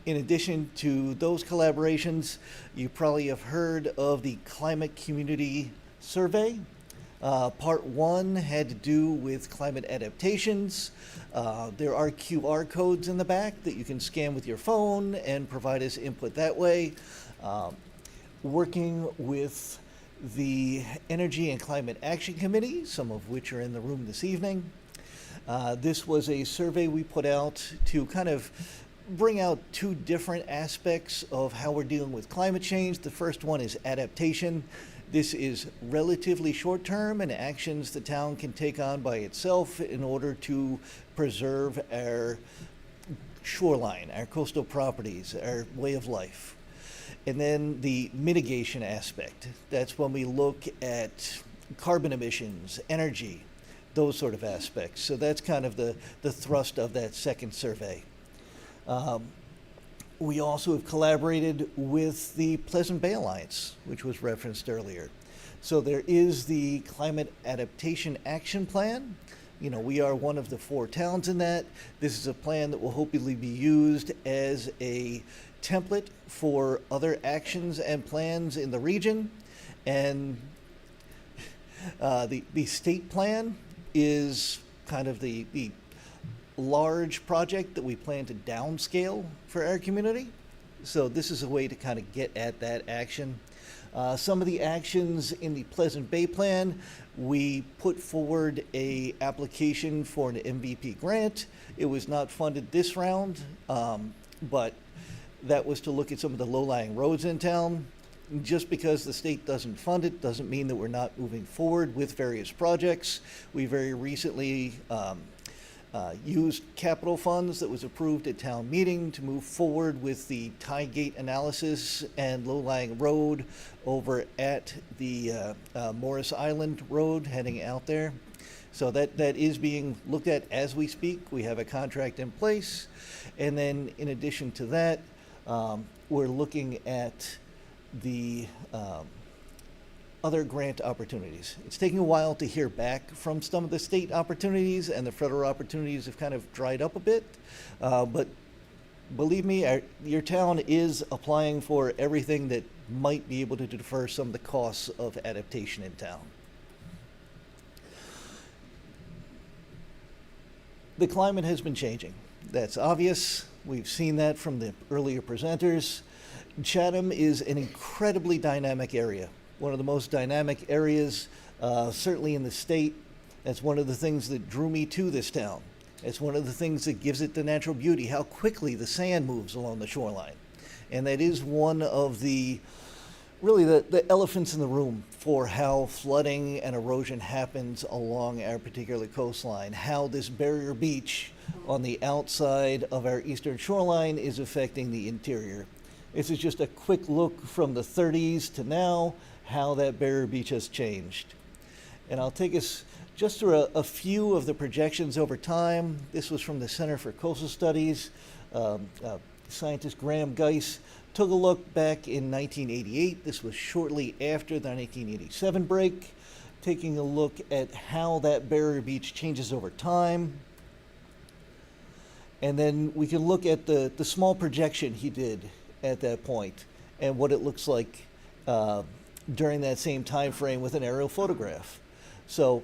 in addition to those collaborations, you probably have heard of the Climate Community Survey. Part 1 had to do with climate adaptations. There are QR codes in the back that you can scan with your phone and provide us input that way. Working with the Energy and Climate Action Committee, some of which are in the room this evening. This was a survey we put out to kind of bring out two different aspects of how we're dealing with climate change. The first one is adaptation. This is relatively short-term and actions the town can take on by itself in order to preserve our shoreline, our coastal properties, our way of life. And then the mitigation aspect. That's when we look at carbon emissions, energy, those sort of aspects. So that's kind of the thrust of that second survey. We also have collaborated with the Pleasant Bay Alliance, which was referenced earlier. So there is the Climate Adaptation Action Plan. You know, we are one of the 4 towns in that. This is a plan that will hopefully be used as a template for other actions and plans in the region. And the state plan is kind of the large project that we plan to downscale for our community. So this is a way to kind of get at that action. Some of the actions in the Pleasant Bay Plan, we put forward a application for an MVP grant. It was not funded this round, but that was to look at some of the low-lying roads in town. Just because the state doesn't fund it doesn't mean that we're not moving forward with various projects. We very recently used capital funds that was approved at town meeting to move forward with the tie gate analysis and low-lying road over at the Morris Island Road heading out there. So that is being looked at as we speak. We have a contract in place. And then in addition to that, we're looking at the other grant opportunities. It's taking a while to hear back from some of the state opportunities, and the federal opportunities have kind of dried up a bit. But believe me, your town is applying for everything that might be able to defer some of the costs of adaptation in town. The climate has been changing. That's obvious. We've seen that from the earlier presenters. Chatham is an incredibly dynamic area, one of the most dynamic areas, certainly in the state. That's one of the things that drew me to this town. It's one of the things that gives it the natural beauty, how quickly the sand moves along the shoreline. And that is one of the elephants in the room for how flooding and erosion happens along our particular coastline, how this barrier beach on the outside of our eastern shoreline is affecting the interior. This is just a quick look from the 30s to now, how that barrier beach has changed. And I'll take us just through a few of the projections over time. This was from the Center for Coastal Studies. Scientist Graham Geiss took a look back in 1988. This was shortly after the 1987 break, taking a look at how that barrier beach changes over time. And then we can look at the small projection he did at that point and what it looks like during that same time frame with an aerial photograph. So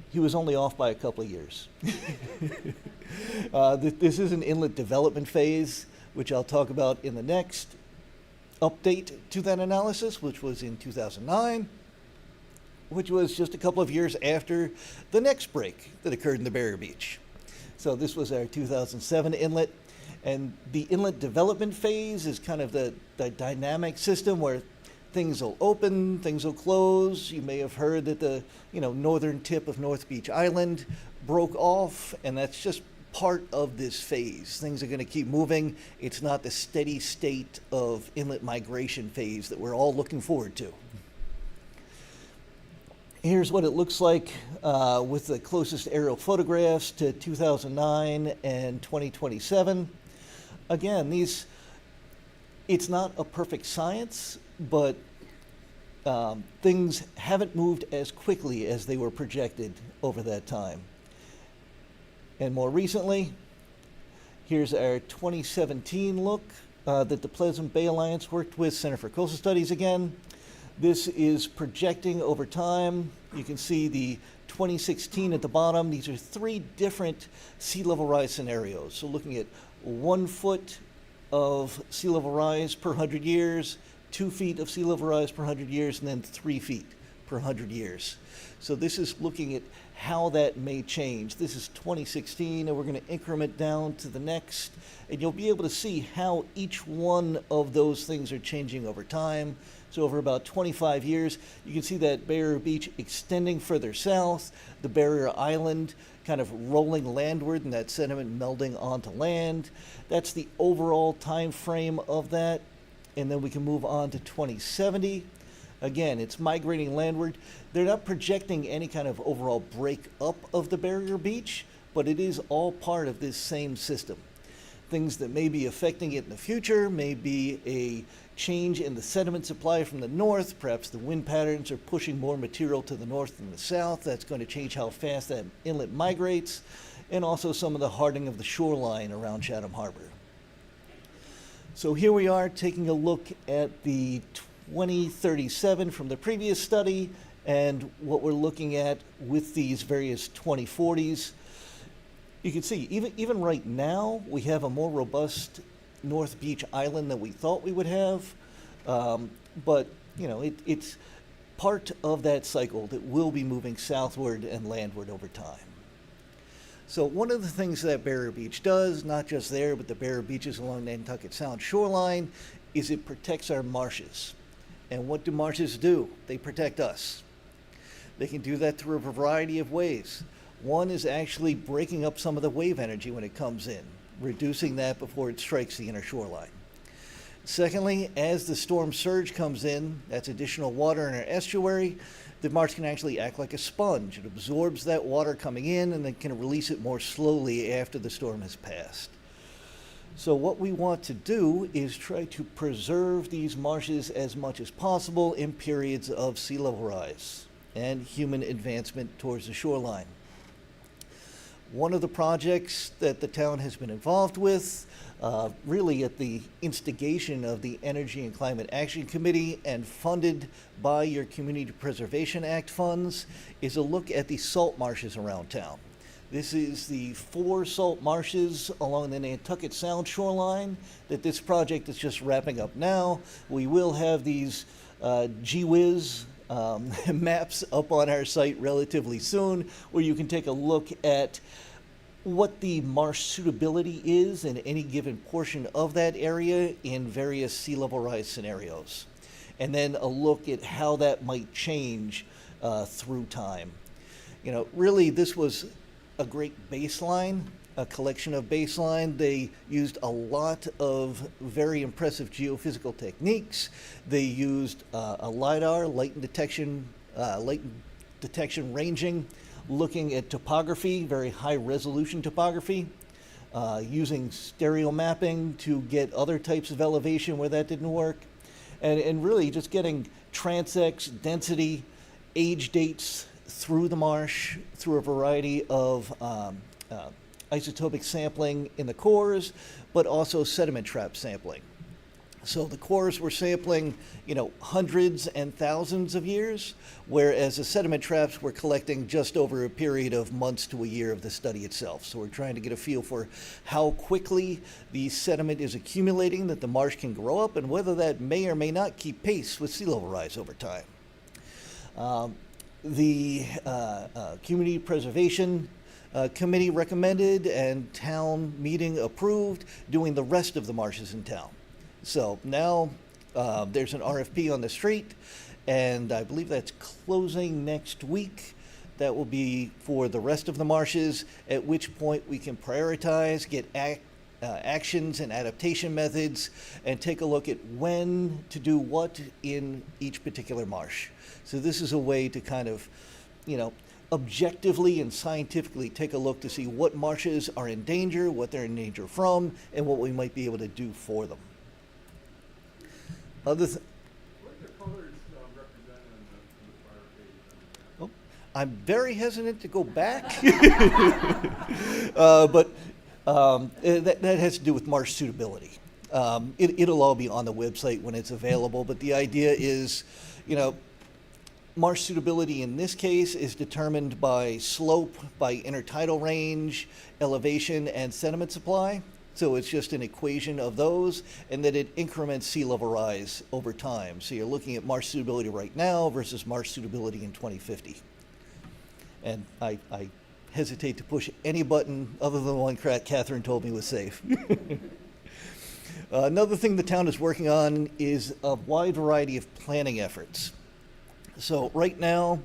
he was only off by a couple of years. This is an inlet development phase, which I'll talk about in the next update to that analysis, which was in 2009, which was just a couple of years after the next break that occurred in the barrier beach. So this was our 2007 inlet. And the inlet development phase is kind of the dynamic system where things will open, things will close. You may have heard that the northern tip of North Beach Island broke off, and that's just part of this phase. Things are going to keep moving. It's not the steady state of inlet migration phase that we're all looking forward to. Here's what it looks like with the closest aerial photographs to 2009 and 2027. Again, it's not a perfect science, but things haven't moved as quickly as they were projected over that time. And more recently, here's our 2017 look that the Pleasant Bay Alliance worked with Center for Coastal Studies again. This is projecting over time. You can see the 2016 at the bottom. These are three different sea level rise scenarios. So looking at 1 foot of sea level rise per 100 years, 2 feet of sea level rise per 100 years, and then 3 feet per 100 years. So this is looking at how that may change. This is 2016, and we're going to increment down to the next, and you'll be able to see how each one of those things are changing over time. So over about 25 years, you can see that barrier beach extending further south, the barrier island kind of rolling landward and that sediment melding onto land. That's the overall time frame of that. And then we can move on to 2070. Again, it's migrating landward. They're not projecting any kind of overall break-up of the barrier beach, but it is all part of this same system. Things that may be affecting it in the future may be a change in the sediment supply from the north. Perhaps the wind patterns are pushing more material to the north than the south. That's going to change how fast that inlet migrates, and also some of the hardening of the shoreline around Chatham Harbor. So here we are taking a look at the 2037 from the previous study and what we're looking at with these various 2040s. You can see, even right now, we have a more robust North Beach Island than we thought we would have. But, you know, it's part of that cycle that will be moving southward and landward over time. So one of the things that Barrier Beach does, not just there, but the Barrier Beaches along the Nantucket Sound shoreline, is it protects our marshes. And what do marshes do? They protect us. They can do that through a variety of ways. One is actually breaking up some of the wave energy when it comes in, reducing that before it strikes the inner shoreline. Secondly, as the storm surge comes in, that's additional water in our estuary, the marsh can actually act like a sponge. It absorbs that water coming in and then can release it more slowly after the storm has passed. So what we want to do is try to preserve these marshes as much as possible in periods of sea level rise and human advancement towards the shoreline. One of the projects that the town has been involved with, really at the instigation of the Energy and Climate Action Committee and funded by your Community Preservation Act funds, is a look at the salt marshes around town. This is the 4 salt marshes along the Nantucket Sound shoreline that this project is just wrapping up now. We will have these gee-whiz maps up on our site relatively soon, where you can take a look at what the marsh suitability is in any given portion of that area in various sea level rise scenarios. And then a look at how that might change through time. You know, really this was a great baseline, a collection of baseline. They used a lot of very impressive geophysical techniques. They used a LiDAR, light detection ranging, looking at topography, very high resolution topography, using stereo mapping to get other types of elevation where that didn't work, and really just getting transects, density, age dates through the marsh, through a variety of isotopic sampling in the cores, but also sediment trap sampling. So the cores were sampling, you know, hundreds and thousands of years, whereas the sediment traps were collecting just over a period of months to a year of the study itself. So we're trying to get a feel for how quickly the sediment is accumulating that the marsh can grow up and whether that may or may not keep pace with sea level rise over time. The Community Preservation Committee recommended and town meeting approved doing the rest of the marshes in town. So now there's an RFP on the street, and I believe that's closing next week. That will be for the rest of the marshes, at which point we can prioritize, get actions and adaptation methods, and take a look at when to do what in each particular marsh. So this is a way to kind of, you know, objectively and scientifically take a look to see what marshes are in danger, what they're in danger from, and what we might be able to do for them. What are the colors represented in the prior page? Oh, I'm very hesitant to go back, but that has to do with marsh suitability. It'll all be on the website when it's available, but the idea is, you know, marsh suitability in this case is determined by slope, by intertidal range, elevation, and sediment supply. So it's just an equation of those, and that it increments sea level rise over time. So you're looking at marsh suitability right now versus marsh suitability in 2050. And I hesitate to push any button other than the one Catherine told me was safe. Another thing the town is working on is a wide variety of planning efforts. So right now,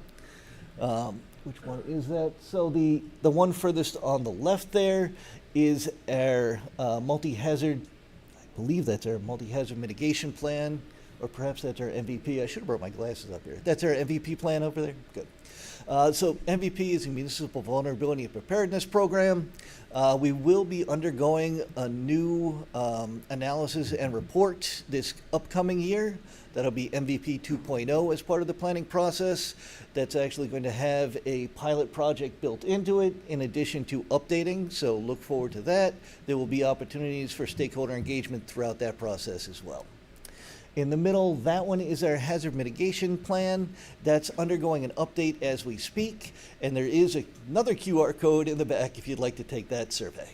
which one is that? So the one furthest on the left there is our multi-hazard, I believe that's our multi-hazard mitigation plan, or perhaps that's our MVP. I should have brought my glasses up here. That's our MVP plan over there? Good. So MVP is a Municipal Vulnerability and Preparedness Program. We will be undergoing a new analysis and report this upcoming year. That'll be MVP 2.0 as part of the planning process. That's actually going to have a pilot project built into it in addition to updating, so look forward to that. There will be opportunities for stakeholder engagement throughout that process as well. In the middle, that one is our hazard mitigation plan. That's undergoing an update as we speak, and there is another QR code in the back if you'd like to take that survey.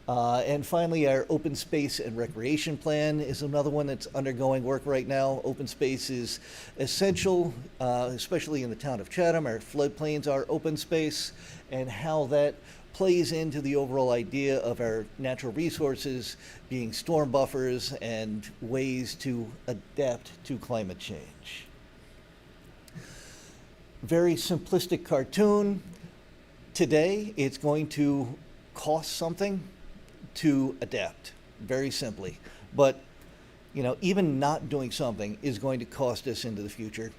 And finally, our open space and recreation plan is another one that's undergoing work right now. Open space is essential, especially in the town of Chatham. Our floodplains are open space, and how that plays into the overall idea of our natural resources being storm buffers and ways to adapt to climate change. Very simplistic cartoon. Today, it's going to cost something to adapt, very simply. But, you know, even not doing something is going to cost us into the future.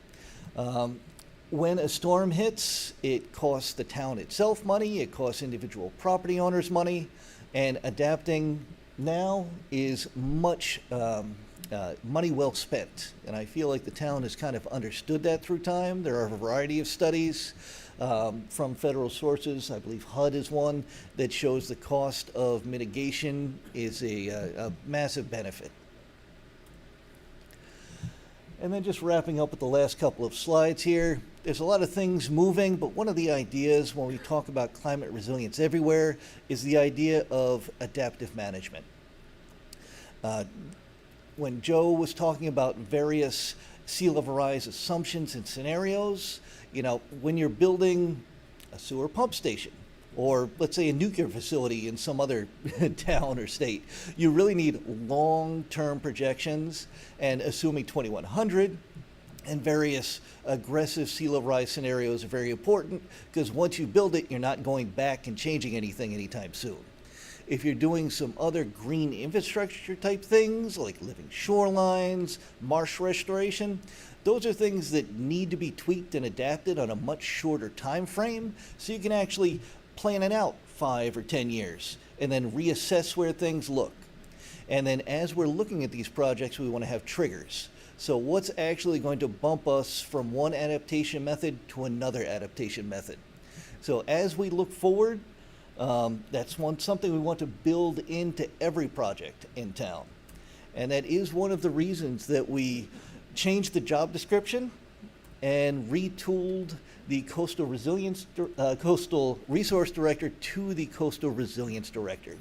When a storm hits, it costs the town itself money, it costs individual property owners money, and adapting now is much money well spent. And I feel like the town has kind of understood that through time. There are a variety of studies from federal sources. I believe HUD is one that shows the cost of mitigation is a massive benefit. And then just wrapping up with the last couple of slides here. There's a lot of things moving, but one of the ideas when we talk about climate resilience everywhere is the idea of adaptive management. When Joe was talking about various sea level rise assumptions and scenarios, you know, when you're building a sewer pump station, or let's say a nuclear facility in some other town or state, you really need long-term projections, and assuming 2100 and various aggressive sea level rise scenarios are very important, because once you build it, you're not going back and changing anything anytime soon. If you're doing some other green infrastructure type things like living shorelines, marsh restoration, those are things that need to be tweaked and adapted on a much shorter time frame, so you can actually plan it out 5 or 10 years and then reassess where things look. And then as we're looking at these projects, we want to have triggers. So what's actually going to bump us from one adaptation method to another adaptation method? So as we look forward, that's something we want to build into every project in town. And that is one of the reasons that we changed the job description and retooled the coastal resource director to the coastal resilience director.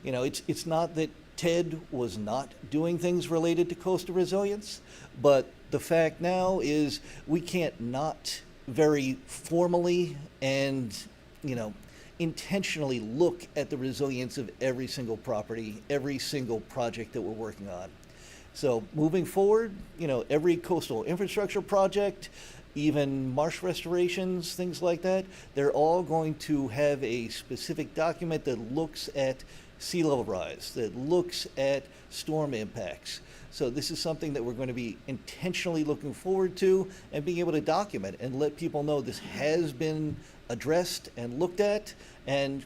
You know, it's not that Ted was not doing things related to coastal resilience, but the fact now is we can't not very formally and, you know, intentionally look at the resilience of every single property, every single project that we're working on. So moving forward, you know, every coastal infrastructure project, even marsh restorations, things like that, they're all going to have a specific document that looks at sea level rise, that looks at storm impacts. So this is something that we're going to be intentionally looking forward to and being able to document and let people know this has been addressed and looked at and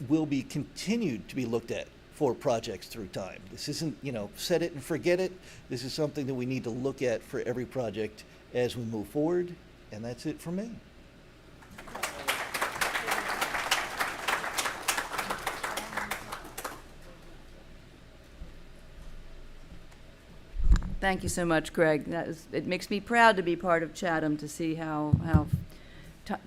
will be continued to be looked at for projects through time. This isn't, you know, set it and forget it. This is something that we need to look at for every project as we move forward, and that's it for me. Thank you so much, Greg. It makes me proud to be part of Chatham, to see how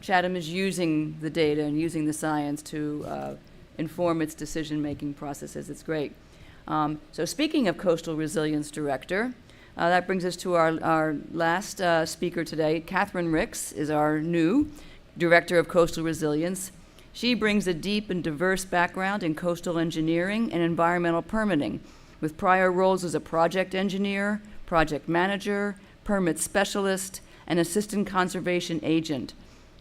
Chatham is using the data and using the science to inform its decision-making processes. It's great. So speaking of Coastal Resilience Director, that brings us to our last speaker today. Catherine Ricks is our new Director of Coastal Resilience. She brings a deep and diverse background in coastal engineering and environmental permitting, with prior roles as a project engineer, project manager, permit specialist, and assistant conservation agent.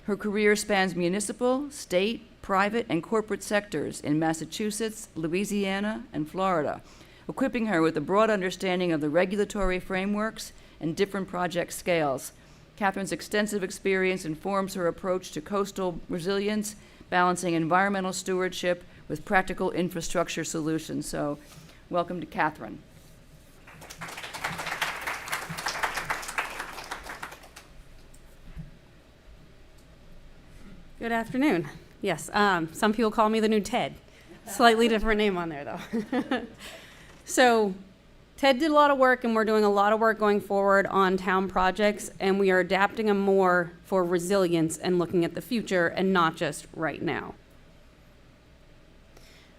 Her career spans municipal, state, private, and corporate sectors in Massachusetts, Louisiana, and Florida, equipping her with a broad understanding of the regulatory frameworks and different project scales. Catherine's extensive experience informs her approach to coastal resilience, balancing environmental stewardship with practical infrastructure solutions. So, welcome to Catherine. Good afternoon. Yes, some people call me the new Ted. Slightly different name on there, though. So Ted did a lot of work, and we're doing a lot of work going forward on town projects, and we are adapting them more for resilience and looking at the future and not just right now.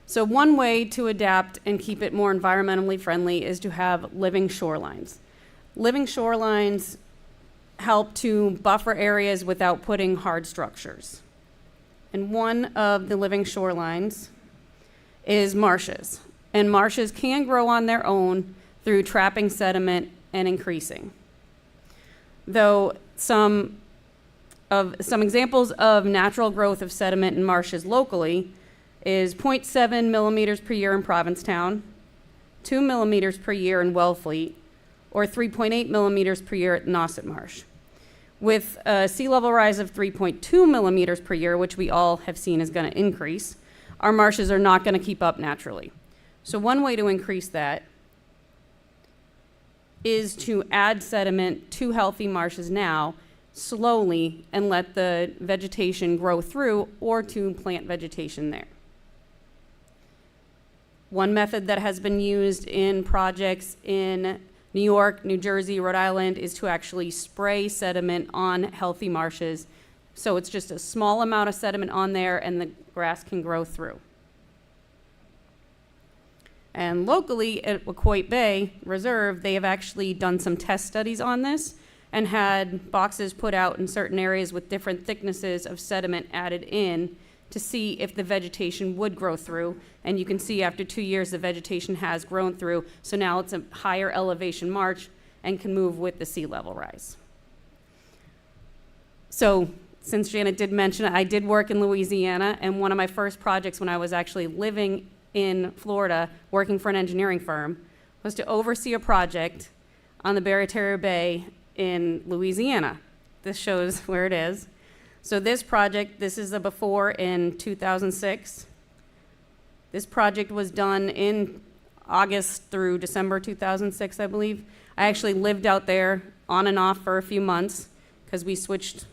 So one way to adapt and keep it more environmentally friendly is to have living shorelines. Living shorelines help to buffer areas without putting hard structures. And one of the living shorelines is marshes. And marshes can grow on their own through trapping sediment and increasing. Though some examples of natural growth of sediment in marshes locally is 0.7 millimeters per year in Provincetown, 2 millimeters per year in Wellfleet, or 3.8 millimeters per year at Nauset Marsh. With a sea level rise of 3.2 millimeters per year, which we all have seen is going to increase, our marshes are not going to keep up naturally. So one way to increase that is to add sediment to healthy marshes now, slowly, and let the vegetation grow through, or to plant vegetation there. One method that has been used in projects in New York, New Jersey, Rhode Island is to actually spray sediment on healthy marshes. So it's just a small amount of sediment on there and the grass can grow through. And locally at Wacoit Bay Reserve, they have actually done some test studies on this and had boxes put out in certain areas with different thicknesses of sediment added in to see if the vegetation would grow through. And you can see after 2 years, the vegetation has grown through. So now it's a higher elevation marsh and can move with the sea level rise. So since Janet did mention it, I did work in Louisiana, and one of my first projects when I was actually living in Florida, working for an engineering firm, was to oversee a project on the Barataria Bay in Louisiana. This shows where it is. So this project, this is a before in 2006. This project was done in August through December 2006, I believe. I actually lived out there on and off for a few months because we switched,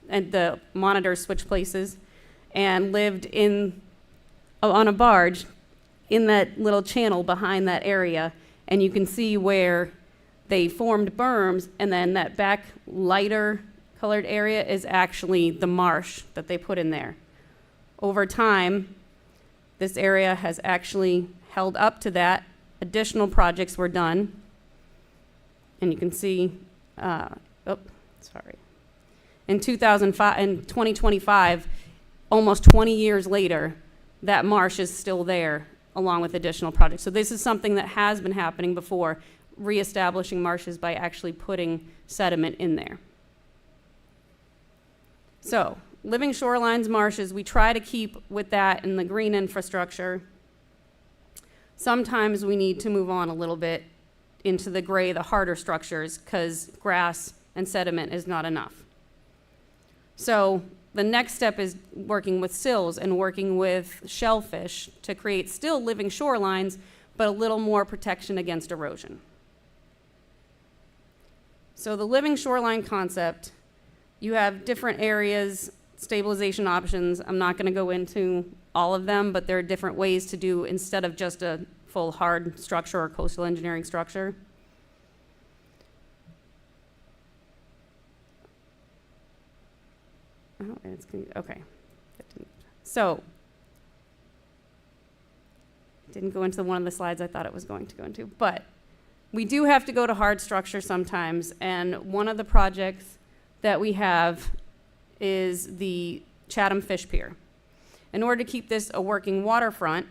and the monitors switched places, and lived on a barge in that little channel behind that area. And you can see where they formed berms, and then that back lighter colored area is actually the marsh that they put in there. Over time, this area has actually held up to that. Additional projects were done. And you can see, in 2025, almost 20 years later, that marsh is still there along with additional projects. So this is something that has been happening before, reestablishing marshes by actually putting sediment in there. So, living shorelines, marshes, we try to keep with that in the green infrastructure. Sometimes we need to move on a little bit into the gray, the harder structures, because grass and sediment is not enough. So, the next step is working with sills and working with shellfish to create still living shorelines, but a little more protection against erosion. So the living shoreline concept, you have different areas, stabilization options. I'm not going to go into all of them, but there are different ways to do instead of just a full hard structure or coastal engineering structure. Oh, and it's okay. So, didn't go into one of the slides I thought it was going to go into, but we do have to go to hard structure sometimes, and one of the projects that we have is the Chatham Fish Pier. In order to keep this a working waterfront,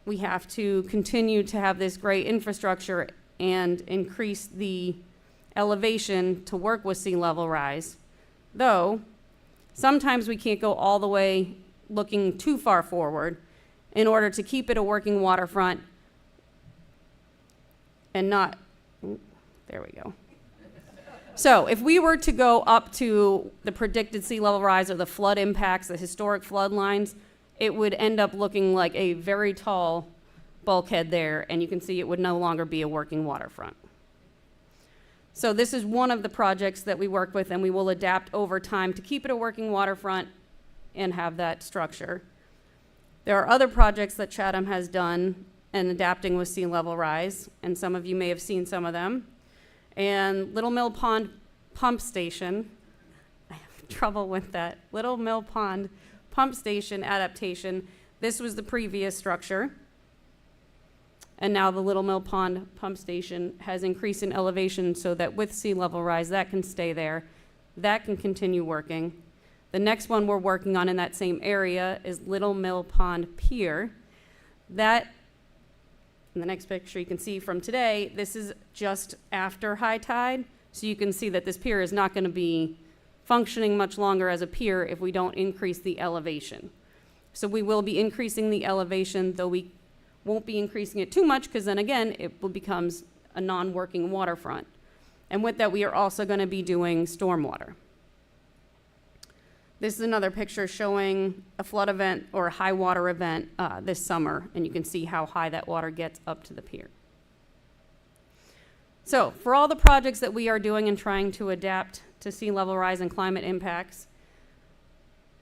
we have to continue to have this great infrastructure and increase the elevation to work with sea level rise. Though, sometimes we can't go all the way looking too far forward in order to keep it a working waterfront and not, there we go. So if we were to go up to the predicted sea level rise or the flood impacts, the historic flood lines, it would end up looking like a very tall bulkhead there, and you can see it would no longer be a working waterfront. So this is one of the projects that we work with, and we will adapt over time to keep it a working waterfront and have that structure. There are other projects that Chatham has done and adapting with sea level rise, and some of you may have seen some of them. And Little Mill Pond Pump Station, I have trouble with that. Little Mill Pond Pump Station adaptation. This was the previous structure. And now the Little Mill Pond pump station has increased in elevation so that with sea level rise, that can stay there. That can continue working. The next one we're working on in that same area is Little Mill Pond Pier. That, in the next picture you can see from today, this is just after high tide. So you can see that this pier is not going to be functioning much longer as a pier if we don't increase the elevation. So we will be increasing the elevation, though we won't be increasing it too much, because then again, it will becomes a non-working waterfront. And with that, we are also going to be doing stormwater. This is another picture showing a flood event or a high water event this summer, and you can see how high that water gets up to the pier. So for all the projects that we are doing and trying to adapt to sea level rise and climate impacts,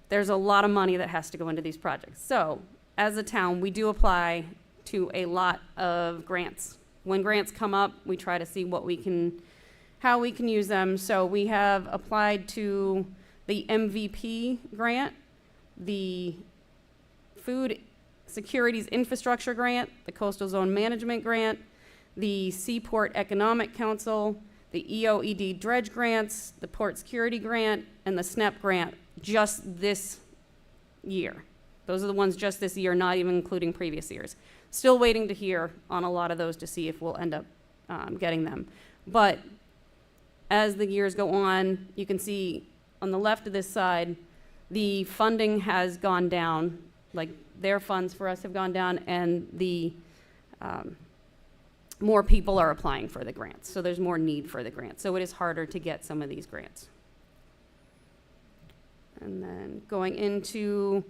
there's a lot of money that has to go into these projects. So as a town, we do apply to a lot of grants. When grants come up, we try to see how we can use them. So we have applied to the MVP grant, the Food Securities Infrastructure Grant, the Coastal Zone Management Grant, the Seaport Economic Council, the EOED Dredge Grants, the Port Security Grant, and the SNEP Grant just this year. Those are the ones just this year, not even including previous years. Still waiting to hear on a lot of those to see if we'll end up getting them. But as the years go on, you can see on the left of this side, the funding has gone down, like their funds for us have gone down, and the more people are applying for the grants. So there's more need for the grants. So it is harder to get some of these grants. And then going into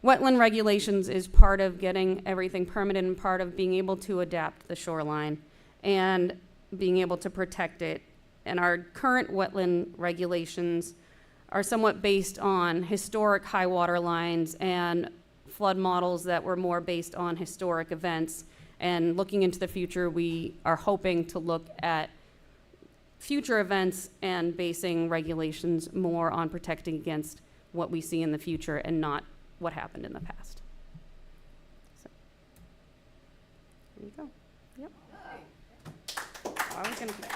wetland regulations is part of getting everything permitted and part of being able to adapt the shoreline and being able to protect it. And our current wetland regulations are somewhat based on historic high water lines and flood models that were more based on historic events. And looking into the future, we are hoping to look at future events and basing regulations more on protecting against what we see in the future and not what happened in the past. So, there you go. Yep. I was gonna do that.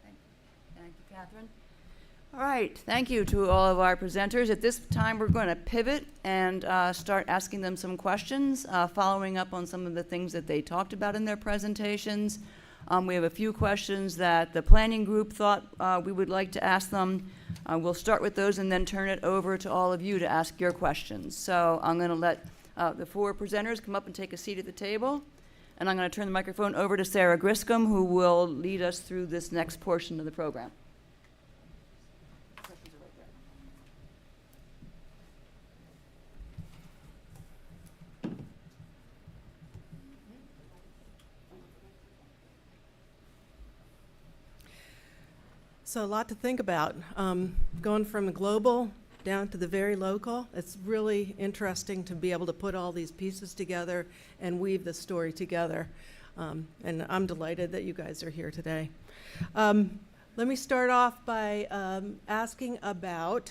Thank you, Catherine. All right, thank you to all of our presenters. At this time, we're going to pivot and start asking them some questions, following up on some of the things that they talked about in their presentations. We have a few questions that the planning group thought we would like to ask them. We'll start with those and then turn it over to all of you to ask your questions. So I'm going to let the four presenters come up and take a seat at the table. And I'm going to turn the microphone over to Sarah Griscom, who will lead us through this next portion of the program. So a lot to think about. Going from the global down to the very local, it's really interesting to be able to put all these pieces together and weave the story together. And I'm delighted that you guys are here today. Let me start off by asking about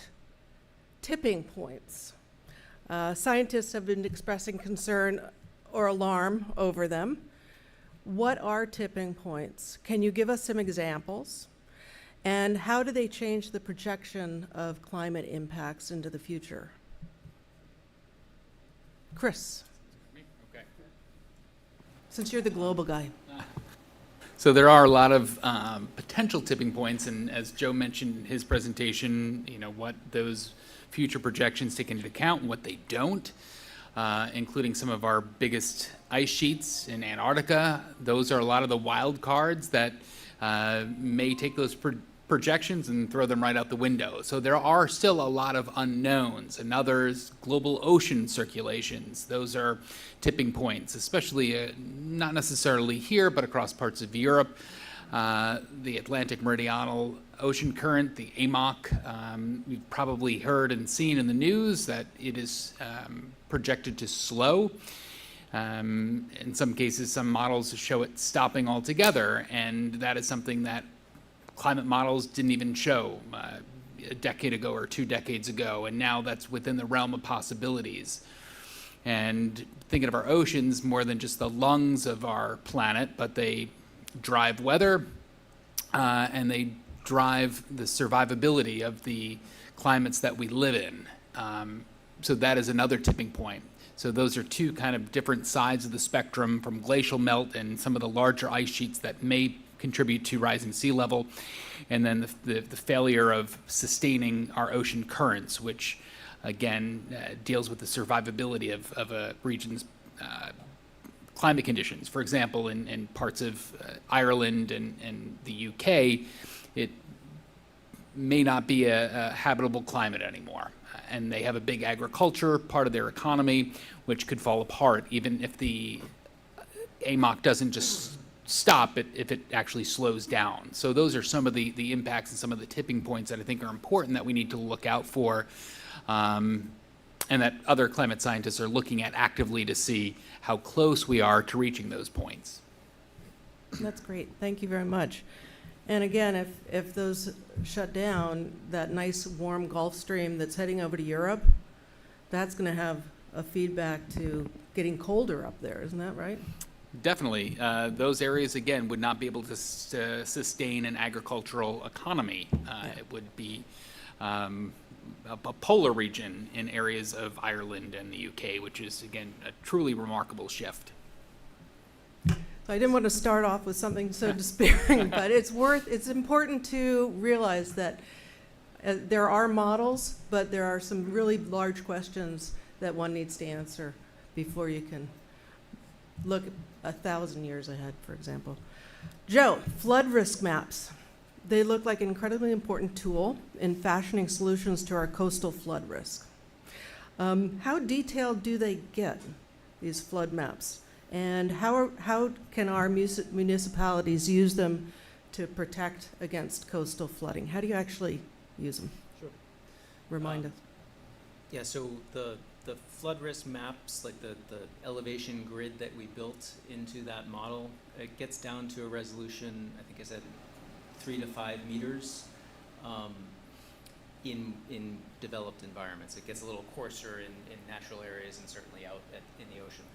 tipping points. Scientists have been expressing concern or alarm over them. What are tipping points? Can you give us some examples? And how do they change the projection of climate impacts into the future? Chris, Okay. since you're the global guy. So there are a lot of potential tipping points, and as Joe mentioned in his presentation, what those future projections take into account and what they don't, including some of our biggest ice sheets in Antarctica. Those are a lot of the wild cards that may take those projections and throw them right out the window. So there are still a lot of unknowns. Another is global ocean circulations. Those are tipping points, especially not necessarily here, but across parts of Europe. The Atlantic Meridional Ocean Current, the AMOC, you've probably heard and seen in the news that it is projected to slow. In some cases, some models show it stopping altogether, and that is something that climate models didn't even show. a decade ago or 2 decades ago, and now that's within the realm of possibilities. And thinking of our oceans more than just the lungs of our planet, but they drive weather, and they drive the survivability of the climates that we live in. So that is another tipping point. So those are two kind of different sides of the spectrum, from glacial melt and some of the larger ice sheets that may contribute to rising sea level, and then the failure of sustaining our ocean currents, which again deals with the survivability of a region's climate conditions. For example, in parts of Ireland and the UK, it may not be a habitable climate anymore. And they have a big agriculture part of their economy, which could fall apart even if the AMOC doesn't just stop if it actually slows down. So those are some of the impacts and some of the tipping points that I think are important that we need to look out for, and that other climate scientists are looking at actively to see how close we are to reaching those points. That's great. Thank you very much. And again, if those shut down, that nice warm Gulf Stream that's heading over to Europe, that's going to have a feedback to getting colder up there, isn't that right? Definitely. Those areas, again, would not be able to sustain an agricultural economy. It would be a polar region in areas of Ireland and the UK, which is, again, a truly remarkable shift. So I didn't want to start off with something so despairing, but it's important to realize that there are models, but there are some really large questions that one needs to answer before you can look 1,000 years ahead, for example. Joe, flood risk maps. They look like an incredibly important tool in fashioning solutions to our coastal flood risk. How detailed do they get, these flood maps? And how can our municipalities use them to protect against coastal flooding? How do you actually use them? Sure. Remind us. Yeah, so the flood risk maps, like the elevation grid that we built into that model, it gets down to a resolution, I think I said 3 to 5 meters in developed environments. It gets a little coarser in natural areas and certainly out in the ocean.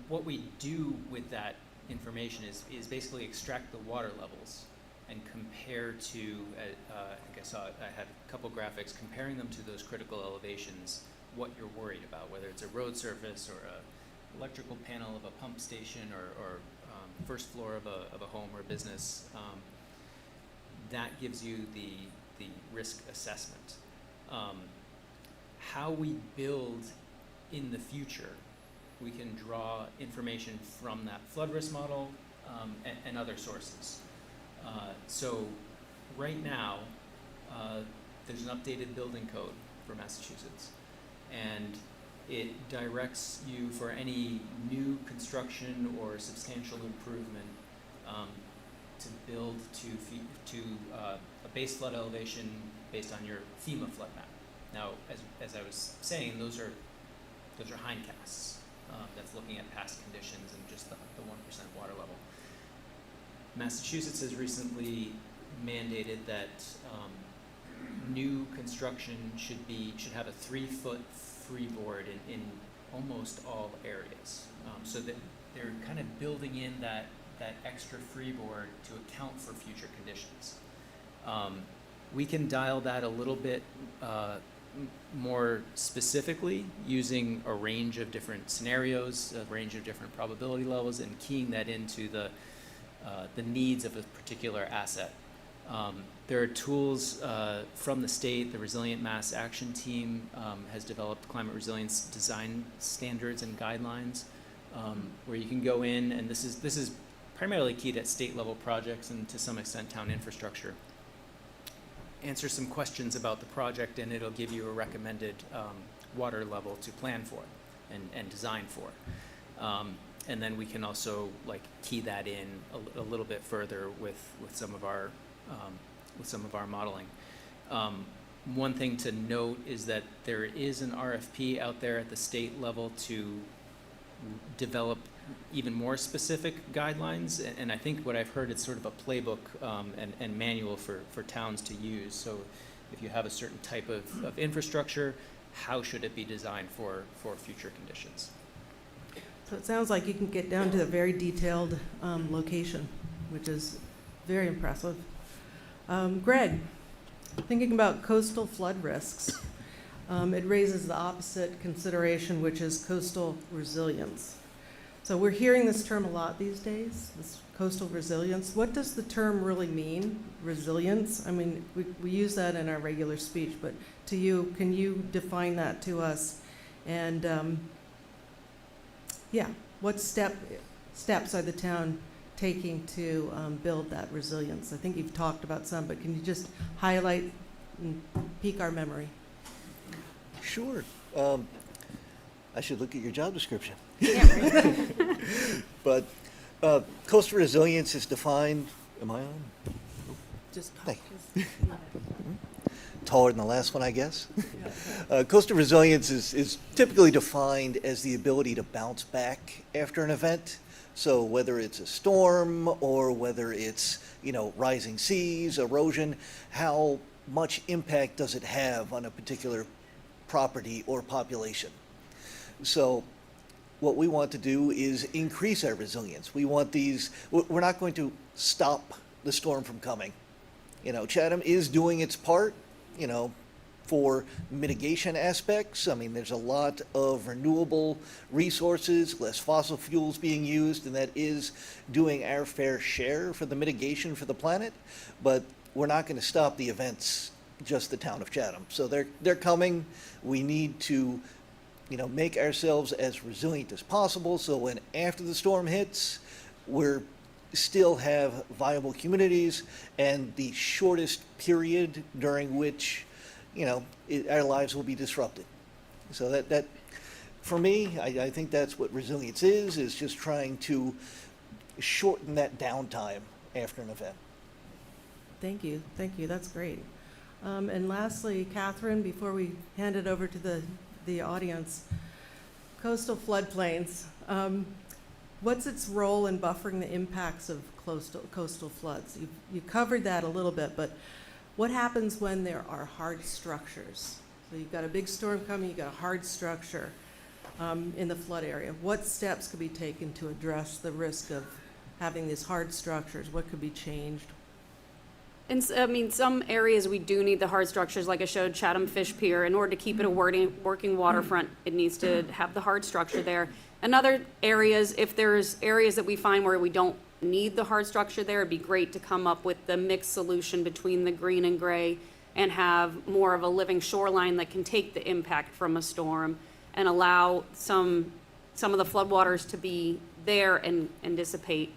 What we do with that information is basically extract the water levels and compare to, I think I had a couple graphics comparing them to those critical elevations, what you're worried about, whether it's a road surface or an electrical panel of a pump station or first floor of a home or business. That gives you the risk assessment. How we build in the future, we can draw information from that flood risk model and other sources. So right now, there's an updated building code for Massachusetts, and it directs you for any new construction or substantial improvement to build to a base flood elevation based on your FEMA flood map. Now, as I was saying, those are hindcasts. That's looking at past conditions and just the 1% water level. Massachusetts has recently mandated that new construction should have a 3-foot freeboard in almost all areas, so that they're kind of building in that extra freeboard to account for future conditions. We can dial that a little bit more specifically using a range of different scenarios, a range of different probability levels, and keying that into the needs of a particular asset. There are tools from the state. The Resilient Mass Action Team has developed climate resilience design standards and guidelines, where you can go in, and this is primarily keyed at state level projects and to some extent town infrastructure. Answer some questions about the project, and it'll give you a recommended water level to plan for and design for. And then we can also key that in a little bit further with some of our modeling. One thing to note is that there is an RFP out there at the state level to develop even more specific guidelines. And I think what I've heard, it's sort of a playbook and manual for towns to use. So if you have a certain type of infrastructure, how should it be designed for future conditions? So it sounds like you can get down to a very detailed location, which is very impressive. Greg, thinking about coastal flood risks, it raises the opposite consideration, which is coastal resilience. So we're hearing this term a lot these days, this coastal resilience. What does the term really mean, resilience? I mean, we use that in our regular speech, but to you, can you define that to us? And yeah, what steps are the town taking to build that resilience? I think you've talked about some, but can you just highlight and pique our memory? Sure. I should look at your job description. Yeah, right. But coastal resilience is defined, am I on? Just Thank you. Taller than the last one, I guess. Coastal resilience is typically defined as the ability to bounce back after an event. So whether it's a storm or whether it's, rising seas, erosion, how much impact does it have on a particular property or population? So what we want to do is increase our resilience. We're not going to stop the storm from coming. Chatham is doing its part, for mitigation aspects. I mean, there's a lot of renewable resources, less fossil fuels being used, and that is doing our fair share for the mitigation for the planet. But we're not going to stop the events, just the town of Chatham. So they're coming. We need to make ourselves as resilient as possible, so when after the storm hits, we're still have viable communities and the shortest period during which, our lives will be disrupted. So that for me, I think that's what resilience is just trying to shorten that downtime after an event. Thank you, that's great. And lastly, Catherine, before we hand it over to the audience, coastal floodplains. What's its role in buffering the impacts of coastal floods? You covered that a little bit, but what happens when there are hard structures? So you've got a big storm coming, you've got a hard structure in the flood area. What steps could be taken to address the risk of having these hard structures? What could be changed? And some areas we do need the hard structures, like I showed Chatham Fish Pier. In order to keep it a working waterfront, it needs to have the hard structure there. And other areas, if there's areas that we find where we don't need the hard structure there, it'd be great to come up with the mixed solution between the green and gray and have more of a living shoreline that can take the impact from a storm and allow some of the floodwaters to be there and dissipate.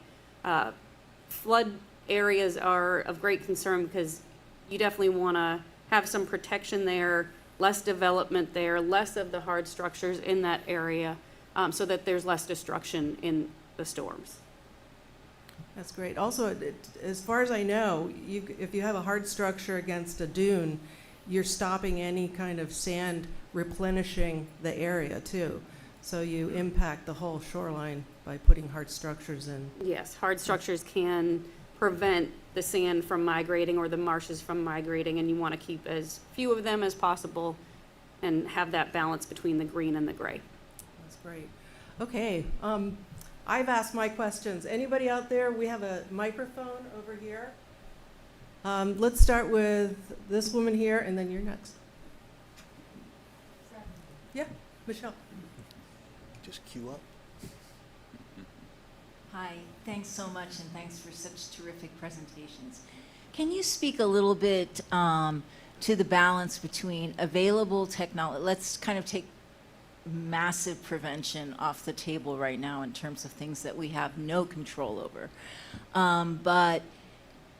Flood areas are of great concern because you definitely want to have some protection there, less development there, less of the hard structures in that area, so that there's less destruction in the storms. That's great. Also, as far as I know, if you have a hard structure against a dune, you're stopping any kind of sand replenishing the area too. So you impact the whole shoreline by putting hard structures in. Yes, hard structures can prevent the sand from migrating or the marshes from migrating, and you want to keep as few of them as possible and have that balance between the green and the gray. That's great. Okay, I've asked my questions. Anybody out there? We have a microphone over here. Let's start with this woman here, and then you're next. Yeah, Michelle. Just queue up. Hi, thanks so much, and thanks for such terrific presentations. Can you speak a little bit to the balance between available technology? Let's kind of take massive prevention off the table right now in terms of things that we have no control over. But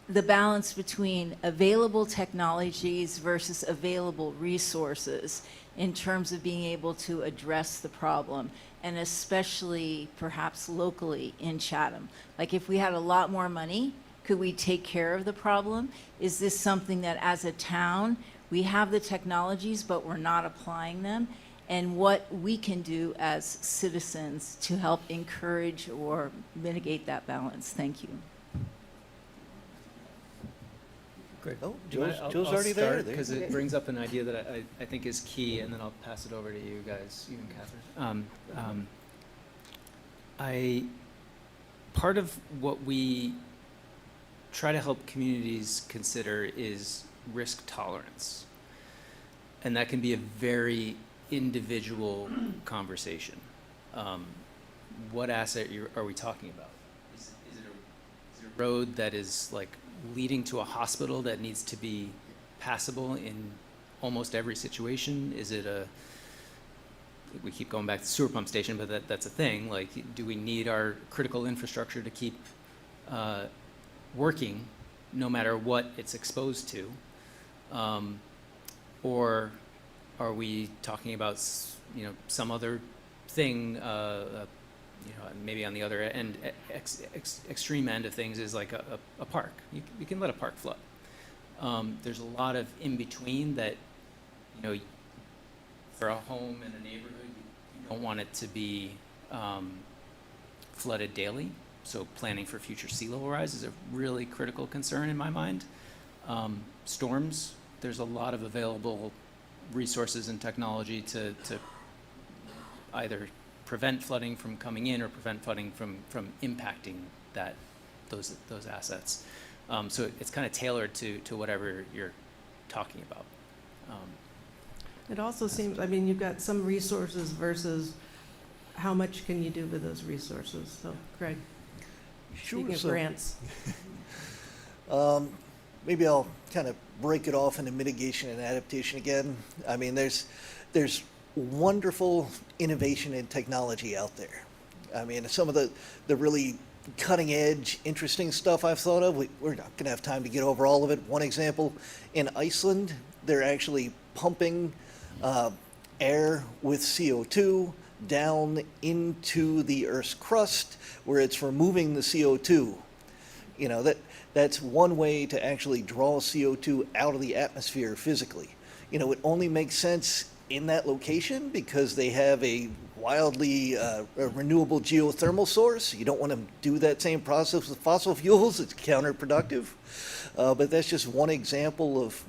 the balance between available technologies versus available resources in terms of being able to address the problem, and especially perhaps locally in Chatham. Like if we had a lot more money, could we take care of the problem? Is this something that as a town, we have the technologies, but we're not applying them? and what we can do as citizens to help encourage or mitigate that balance. Thank you. Great. Oh, Do you mind- Joe's already there. Because it brings up an idea that I think is key, and then I'll pass it over to you guys, you and Catherine. Part of what we try to help communities consider is risk tolerance. And that can be a very individual conversation. What asset are we talking about? Is it a road that is like leading to a hospital that needs to be passable in almost every situation? Is it we keep going back to the sewer pump station, but that's a thing. Like, do we need our critical infrastructure to keep working no matter what it's exposed to? Or are we talking about, some other thing, maybe on the other end, extreme end of things is like a park. You can let a park flood. There's a lot of in between that, for a home in a neighborhood, you don't want it to be flooded daily. So planning for future sea level rise is a really critical concern in my mind. Storms, there's a lot of available resources and technology to either prevent flooding from coming in or prevent flooding from impacting those assets. So it's kind of tailored to whatever you're talking about. It also seems, I mean, you've got some resources versus how much can you do with those resources? So, Craig, speaking of grants. Maybe I'll kind of break it off into mitigation and adaptation again. I mean, there's wonderful innovation and technology out there. I mean, some of the really cutting edge, interesting stuff I've thought of, we're not going to have time to get over all of it. One example, in Iceland, they're actually pumping air with CO2 down into the Earth's crust where it's removing the CO2. That's one way to actually draw CO2 out of the atmosphere physically. It only makes sense in that location because they have a wildly renewable geothermal source. You don't want to do that same process with fossil fuels. It's counterproductive. But that's just one example of,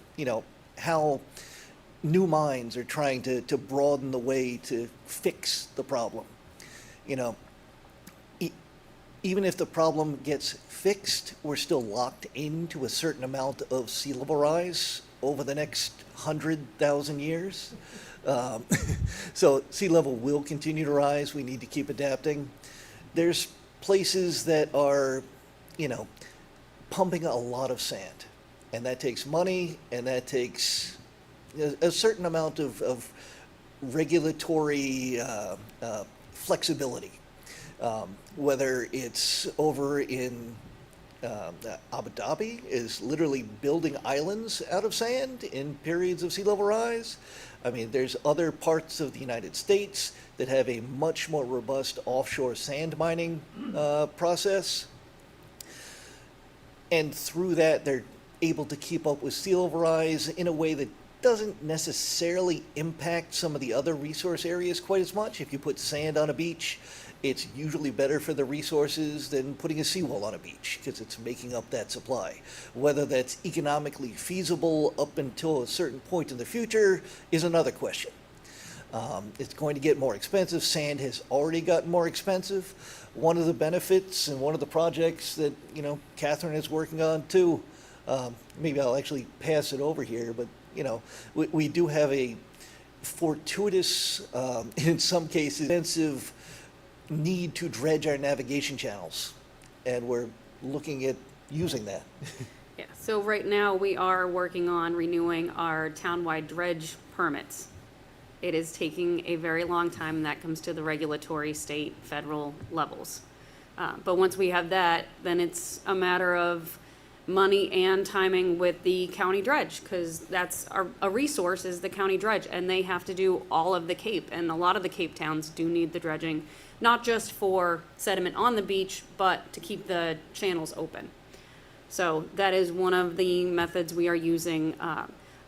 how new minds are trying to broaden the way to fix the problem. Even if the problem gets fixed, we're still locked into a certain amount of sea level rise over the next 100,000 years. So sea level will continue to rise. We need to keep adapting. There's places that are, pumping a lot of sand, and that takes money, and that takes a certain amount of regulatory flexibility. Whether it's over in Abu Dhabi is literally building islands out of sand in periods of sea level rise. I mean, there's other parts of the United States that have a much more robust offshore sand mining process. And through that, they're able to keep up with sea level rise in a way that doesn't necessarily impact some of the other resource areas quite as much. If you put sand on a beach, it's usually better for the resources than putting a seawall on a beach because it's making up that supply. Whether that's economically feasible up until a certain point in the future is another question. It's going to get more expensive. Sand has already gotten more expensive. One of the benefits and one of the projects that, Catherine is working on too, maybe I'll actually pass it over here, but, we do have a fortuitous, in some cases, expensive need to dredge our navigation channels, and we're looking at using that. Yeah, so right now we are working on renewing our townwide dredge permits. It is taking a very long time, and that comes to the regulatory state, federal levels. But once we have that, then it's a matter of money and timing with the county dredge, because that's a resource is the county dredge, and they have to do all of the Cape, and a lot of the Cape towns do need the dredging, not just for sediment on the beach, but to keep the channels open. So that is one of the methods we are using.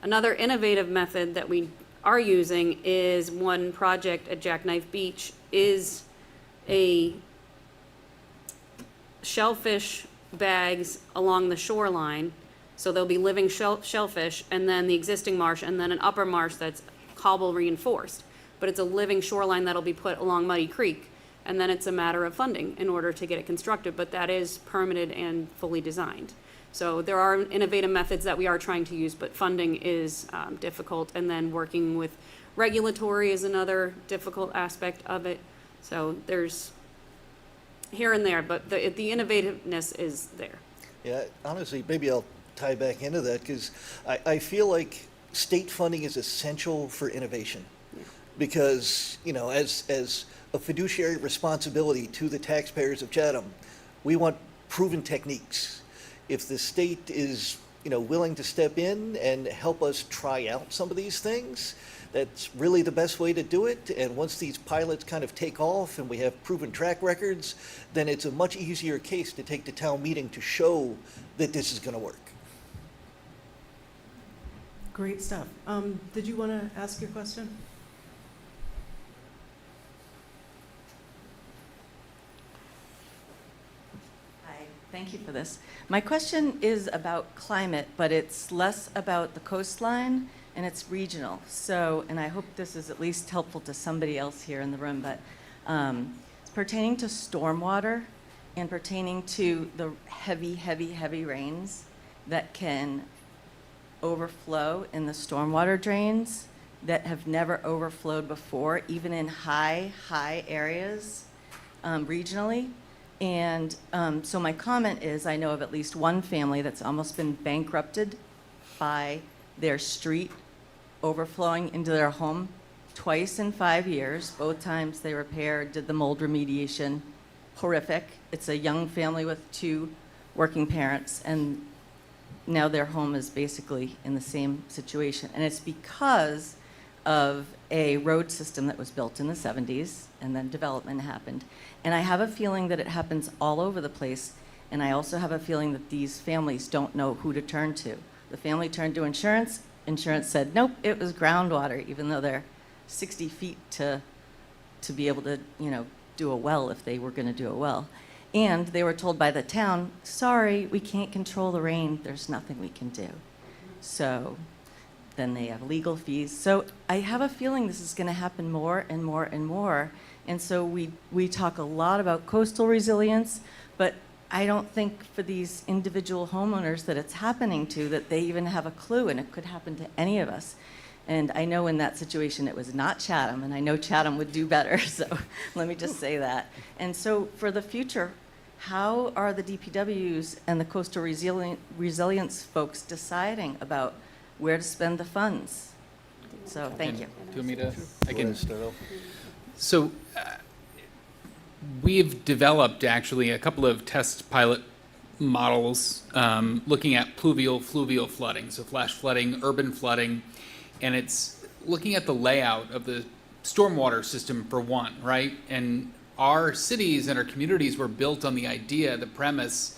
Another innovative method that we are using is one project at Jackknife Beach is a shellfish bags along the shoreline. So there'll be living shellfish, and then the existing marsh, and then an upper marsh that's cobble reinforced. But it's a living shoreline that'll be put along Muddy Creek. And then it's a matter of funding in order to get it constructed, but that is permitted and fully designed. So there are innovative methods that we are trying to use, but funding is difficult. And then working with regulatory is another difficult aspect of it. So there's here and there, but the innovativeness is there. Yeah, honestly, maybe I'll tie back into that because I feel like state funding is essential for innovation. Because, you know, as a fiduciary responsibility to the taxpayers of Chatham, we want proven techniques. If the state is, you know, willing to step in and help us try out some of these things, that's really the best way to do it. And once these pilots kind of take off and we have proven track records, then it's a much easier case to take to town meeting to show that this is going to work. Great stuff. Did you want to ask your question? Hi, thank you for this. My question is about climate, but it's less about the coastline and it's regional. So, and I hope this is at least helpful to somebody else here in the room, but it's pertaining to stormwater and pertaining to the heavy rains that can overflow in the stormwater drains that have never overflowed before, even in high areas regionally. And so my comment is, I know of at least one family that's almost been bankrupted by their street overflowing into their home twice in 5 years. Both times they repaired, did the mold remediation. Horrific. It's a young family with 2 working parents, and now their home is basically in the same situation. And it's because of a road system that was built in the 70s, and then development happened. And I have a feeling that it happens all over the place, and I also have a feeling that these families don't know who to turn to. The family turned to insurance. Insurance said, nope, it was groundwater, even though they're 60 feet to be able to, you know, do a well if they were going to do a well. And they were told by the town, sorry, we can't control the rain. There's nothing we can do. So then they have legal fees. So I have a feeling this is going to happen more and more and more. And so we talk a lot about coastal resilience, but I don't think for these individual homeowners that it's happening to, that they even have a clue, and it could happen to any of us. And I know in that situation it was not Chatham, and I know Chatham would do better, so let me just say that. And so for the future, how are the DPWs and the coastal resilience folks deciding about where to spend the funds? So thank you. Do you want me to? I Go can. ahead, start off. So we've developed actually a couple of test pilot models looking at pluvial, fluvial flooding, so flash flooding, urban flooding, and it's looking at the layout of the stormwater system for one, right? And our cities and our communities were built on the idea, the premise,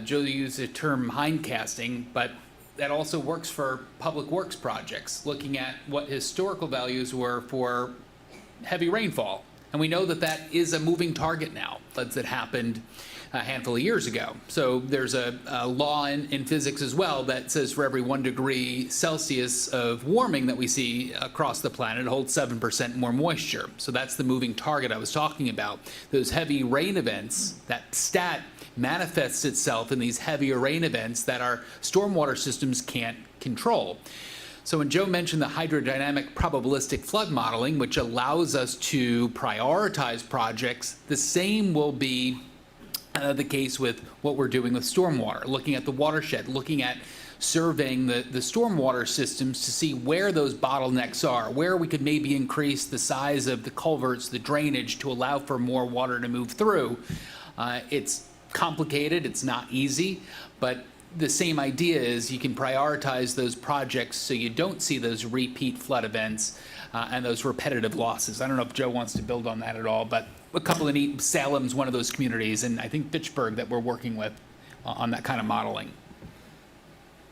Joe used the term hindcasting, but that also works for public works projects, looking at what historical values were for heavy rainfall. And we know that that is a moving target now. Floods that happened a handful of years ago. So there's a law in physics as well that says for every 1 degree Celsius of warming that we see across the planet, it holds 7% more moisture. So that's the moving target I was talking about. Those heavy rain events, that stat manifests itself in these heavier rain events that our stormwater systems can't control. So when Joe mentioned the hydrodynamic probabilistic flood modeling, which allows us to prioritize projects, the same will be the case with what we're doing with stormwater, looking at the watershed, looking at surveying the stormwater systems to see where those bottlenecks are, where we could maybe increase the size of the culverts, the drainage to allow for more water to move through. It's complicated, it's not easy, but the same idea is you can prioritize those projects so you don't see those repeat flood events and those repetitive losses. I don't know if Joe wants to build on that at all, but a couple of neat, Salem's one of those communities, and I think Fitchburg that we're working with on that kind of modeling.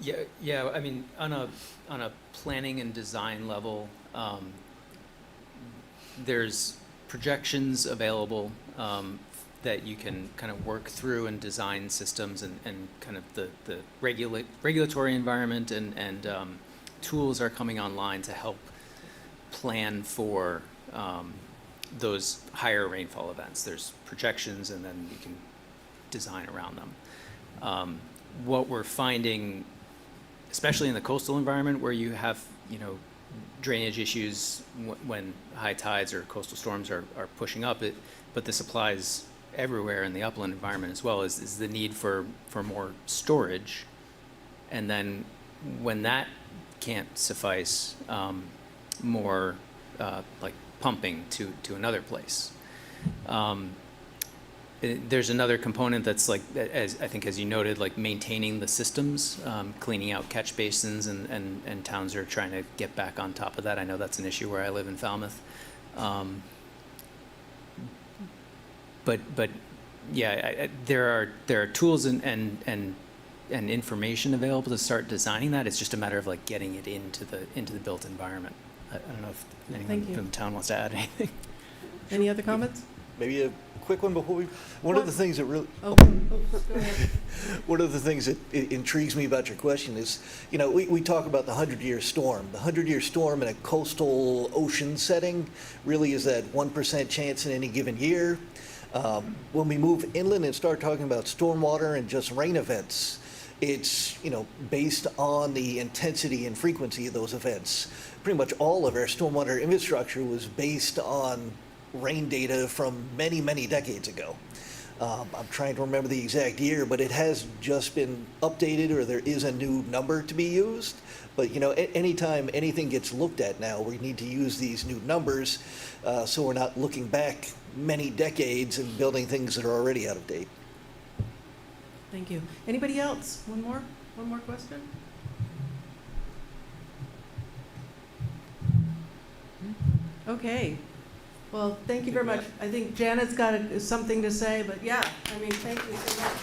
Yeah. I mean, on a planning and design level, There's projections available that you can kind of work through and design systems and kind of the regulatory environment and tools are coming online to help plan for those higher rainfall events. There's projections and then you can design around them. What we're finding, especially in the coastal environment where you have, drainage issues when high tides or coastal storms are pushing up, but this applies everywhere in the upland environment as well, is the need for more storage. And then when that can't suffice, more like pumping to another place. There's another component that's like, as you noted, like maintaining the systems, cleaning out catch basins, and towns are trying to get back on top of that. I know that's an issue where I live in Falmouth. But yeah, there are tools and information available to start designing that. It's just a matter of like getting it into the built environment. I don't know if anyone from town wants to add anything. Any other comments? Maybe a quick one before we. One of the things that really. Go ahead. One of the things that intrigues me about your question is, we talk about the 100-year storm. The 100-year storm in a coastal ocean setting really is that 1% chance in any given year. When we move inland and start talking about stormwater and just rain events, it's based on the intensity and frequency of those events. Pretty much all of our stormwater infrastructure was based on rain data from many, many decades ago. I'm trying to remember the exact year, but it has just been updated, or there is a new number to be used. But anytime anything gets looked at now, we need to use these new numbers, so we're not looking back many decades and building things that are already out of date. Thank you. Anybody else? One more question? Okay. Well, thank you very much. I think Janet's got something to say, but yeah, thank you so much.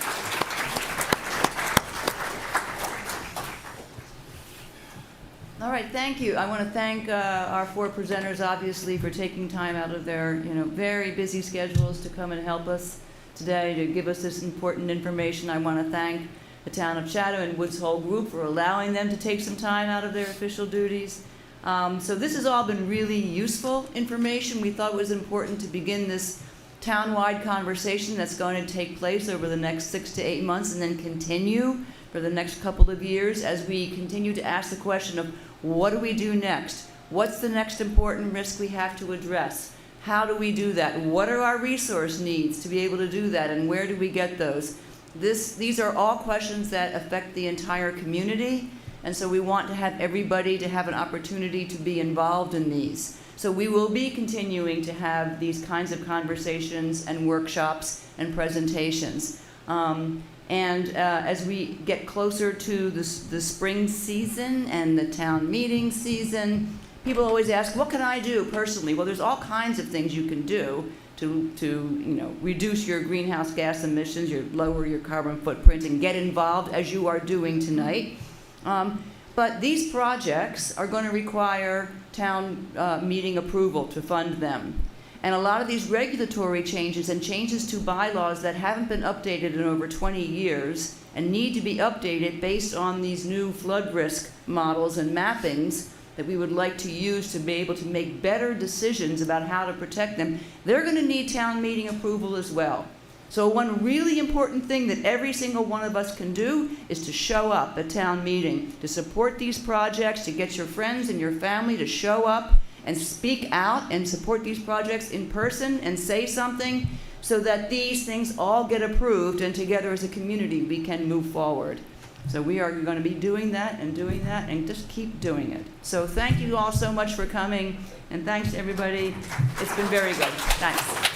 All right, thank you. I want to thank our four presenters, obviously, for taking time out of their, very busy schedules to come and help us today, to give us this important information. I want to thank the town of Chatham and Woods Hole Group for allowing them to take some time out of their official duties. So this has all been really useful information. We thought it was important to begin this town-wide conversation that's going to take place over the next 6 to 8 months and then continue for the next couple of years as we continue to ask the question of what do we do next? What's the next important risk we have to address? How do we do that? What are our resource needs to be able to do that, and where do we get those? These are all questions that affect the entire community, and so we want to have everybody to have an opportunity to be involved in these. So we will be continuing to have these kinds of conversations and workshops and presentations. As we get closer to the spring season and the town meeting season, people always ask, what can I do personally? Well, there's all kinds of things you can do to reduce your greenhouse gas emissions, lower your carbon footprint, and get involved as you are doing tonight. But these projects are going to require town meeting approval to fund them. And a lot of these regulatory changes and changes to bylaws that haven't been updated in over 20 years and need to be updated based on these new flood risk models and mappings that we would like to use to be able to make better decisions about how to protect them, they're going to need town meeting approval as well. So one really important thing that every single one of us can do is to show up at town meeting, to support these projects, to get your friends and your family to show up and speak out and support these projects in person and say something so that these things all get approved, and together as a community we can move forward. So we are going to be doing that and just keep doing it. So thank you all so much for coming, and thanks to everybody. It's been very good. Thanks.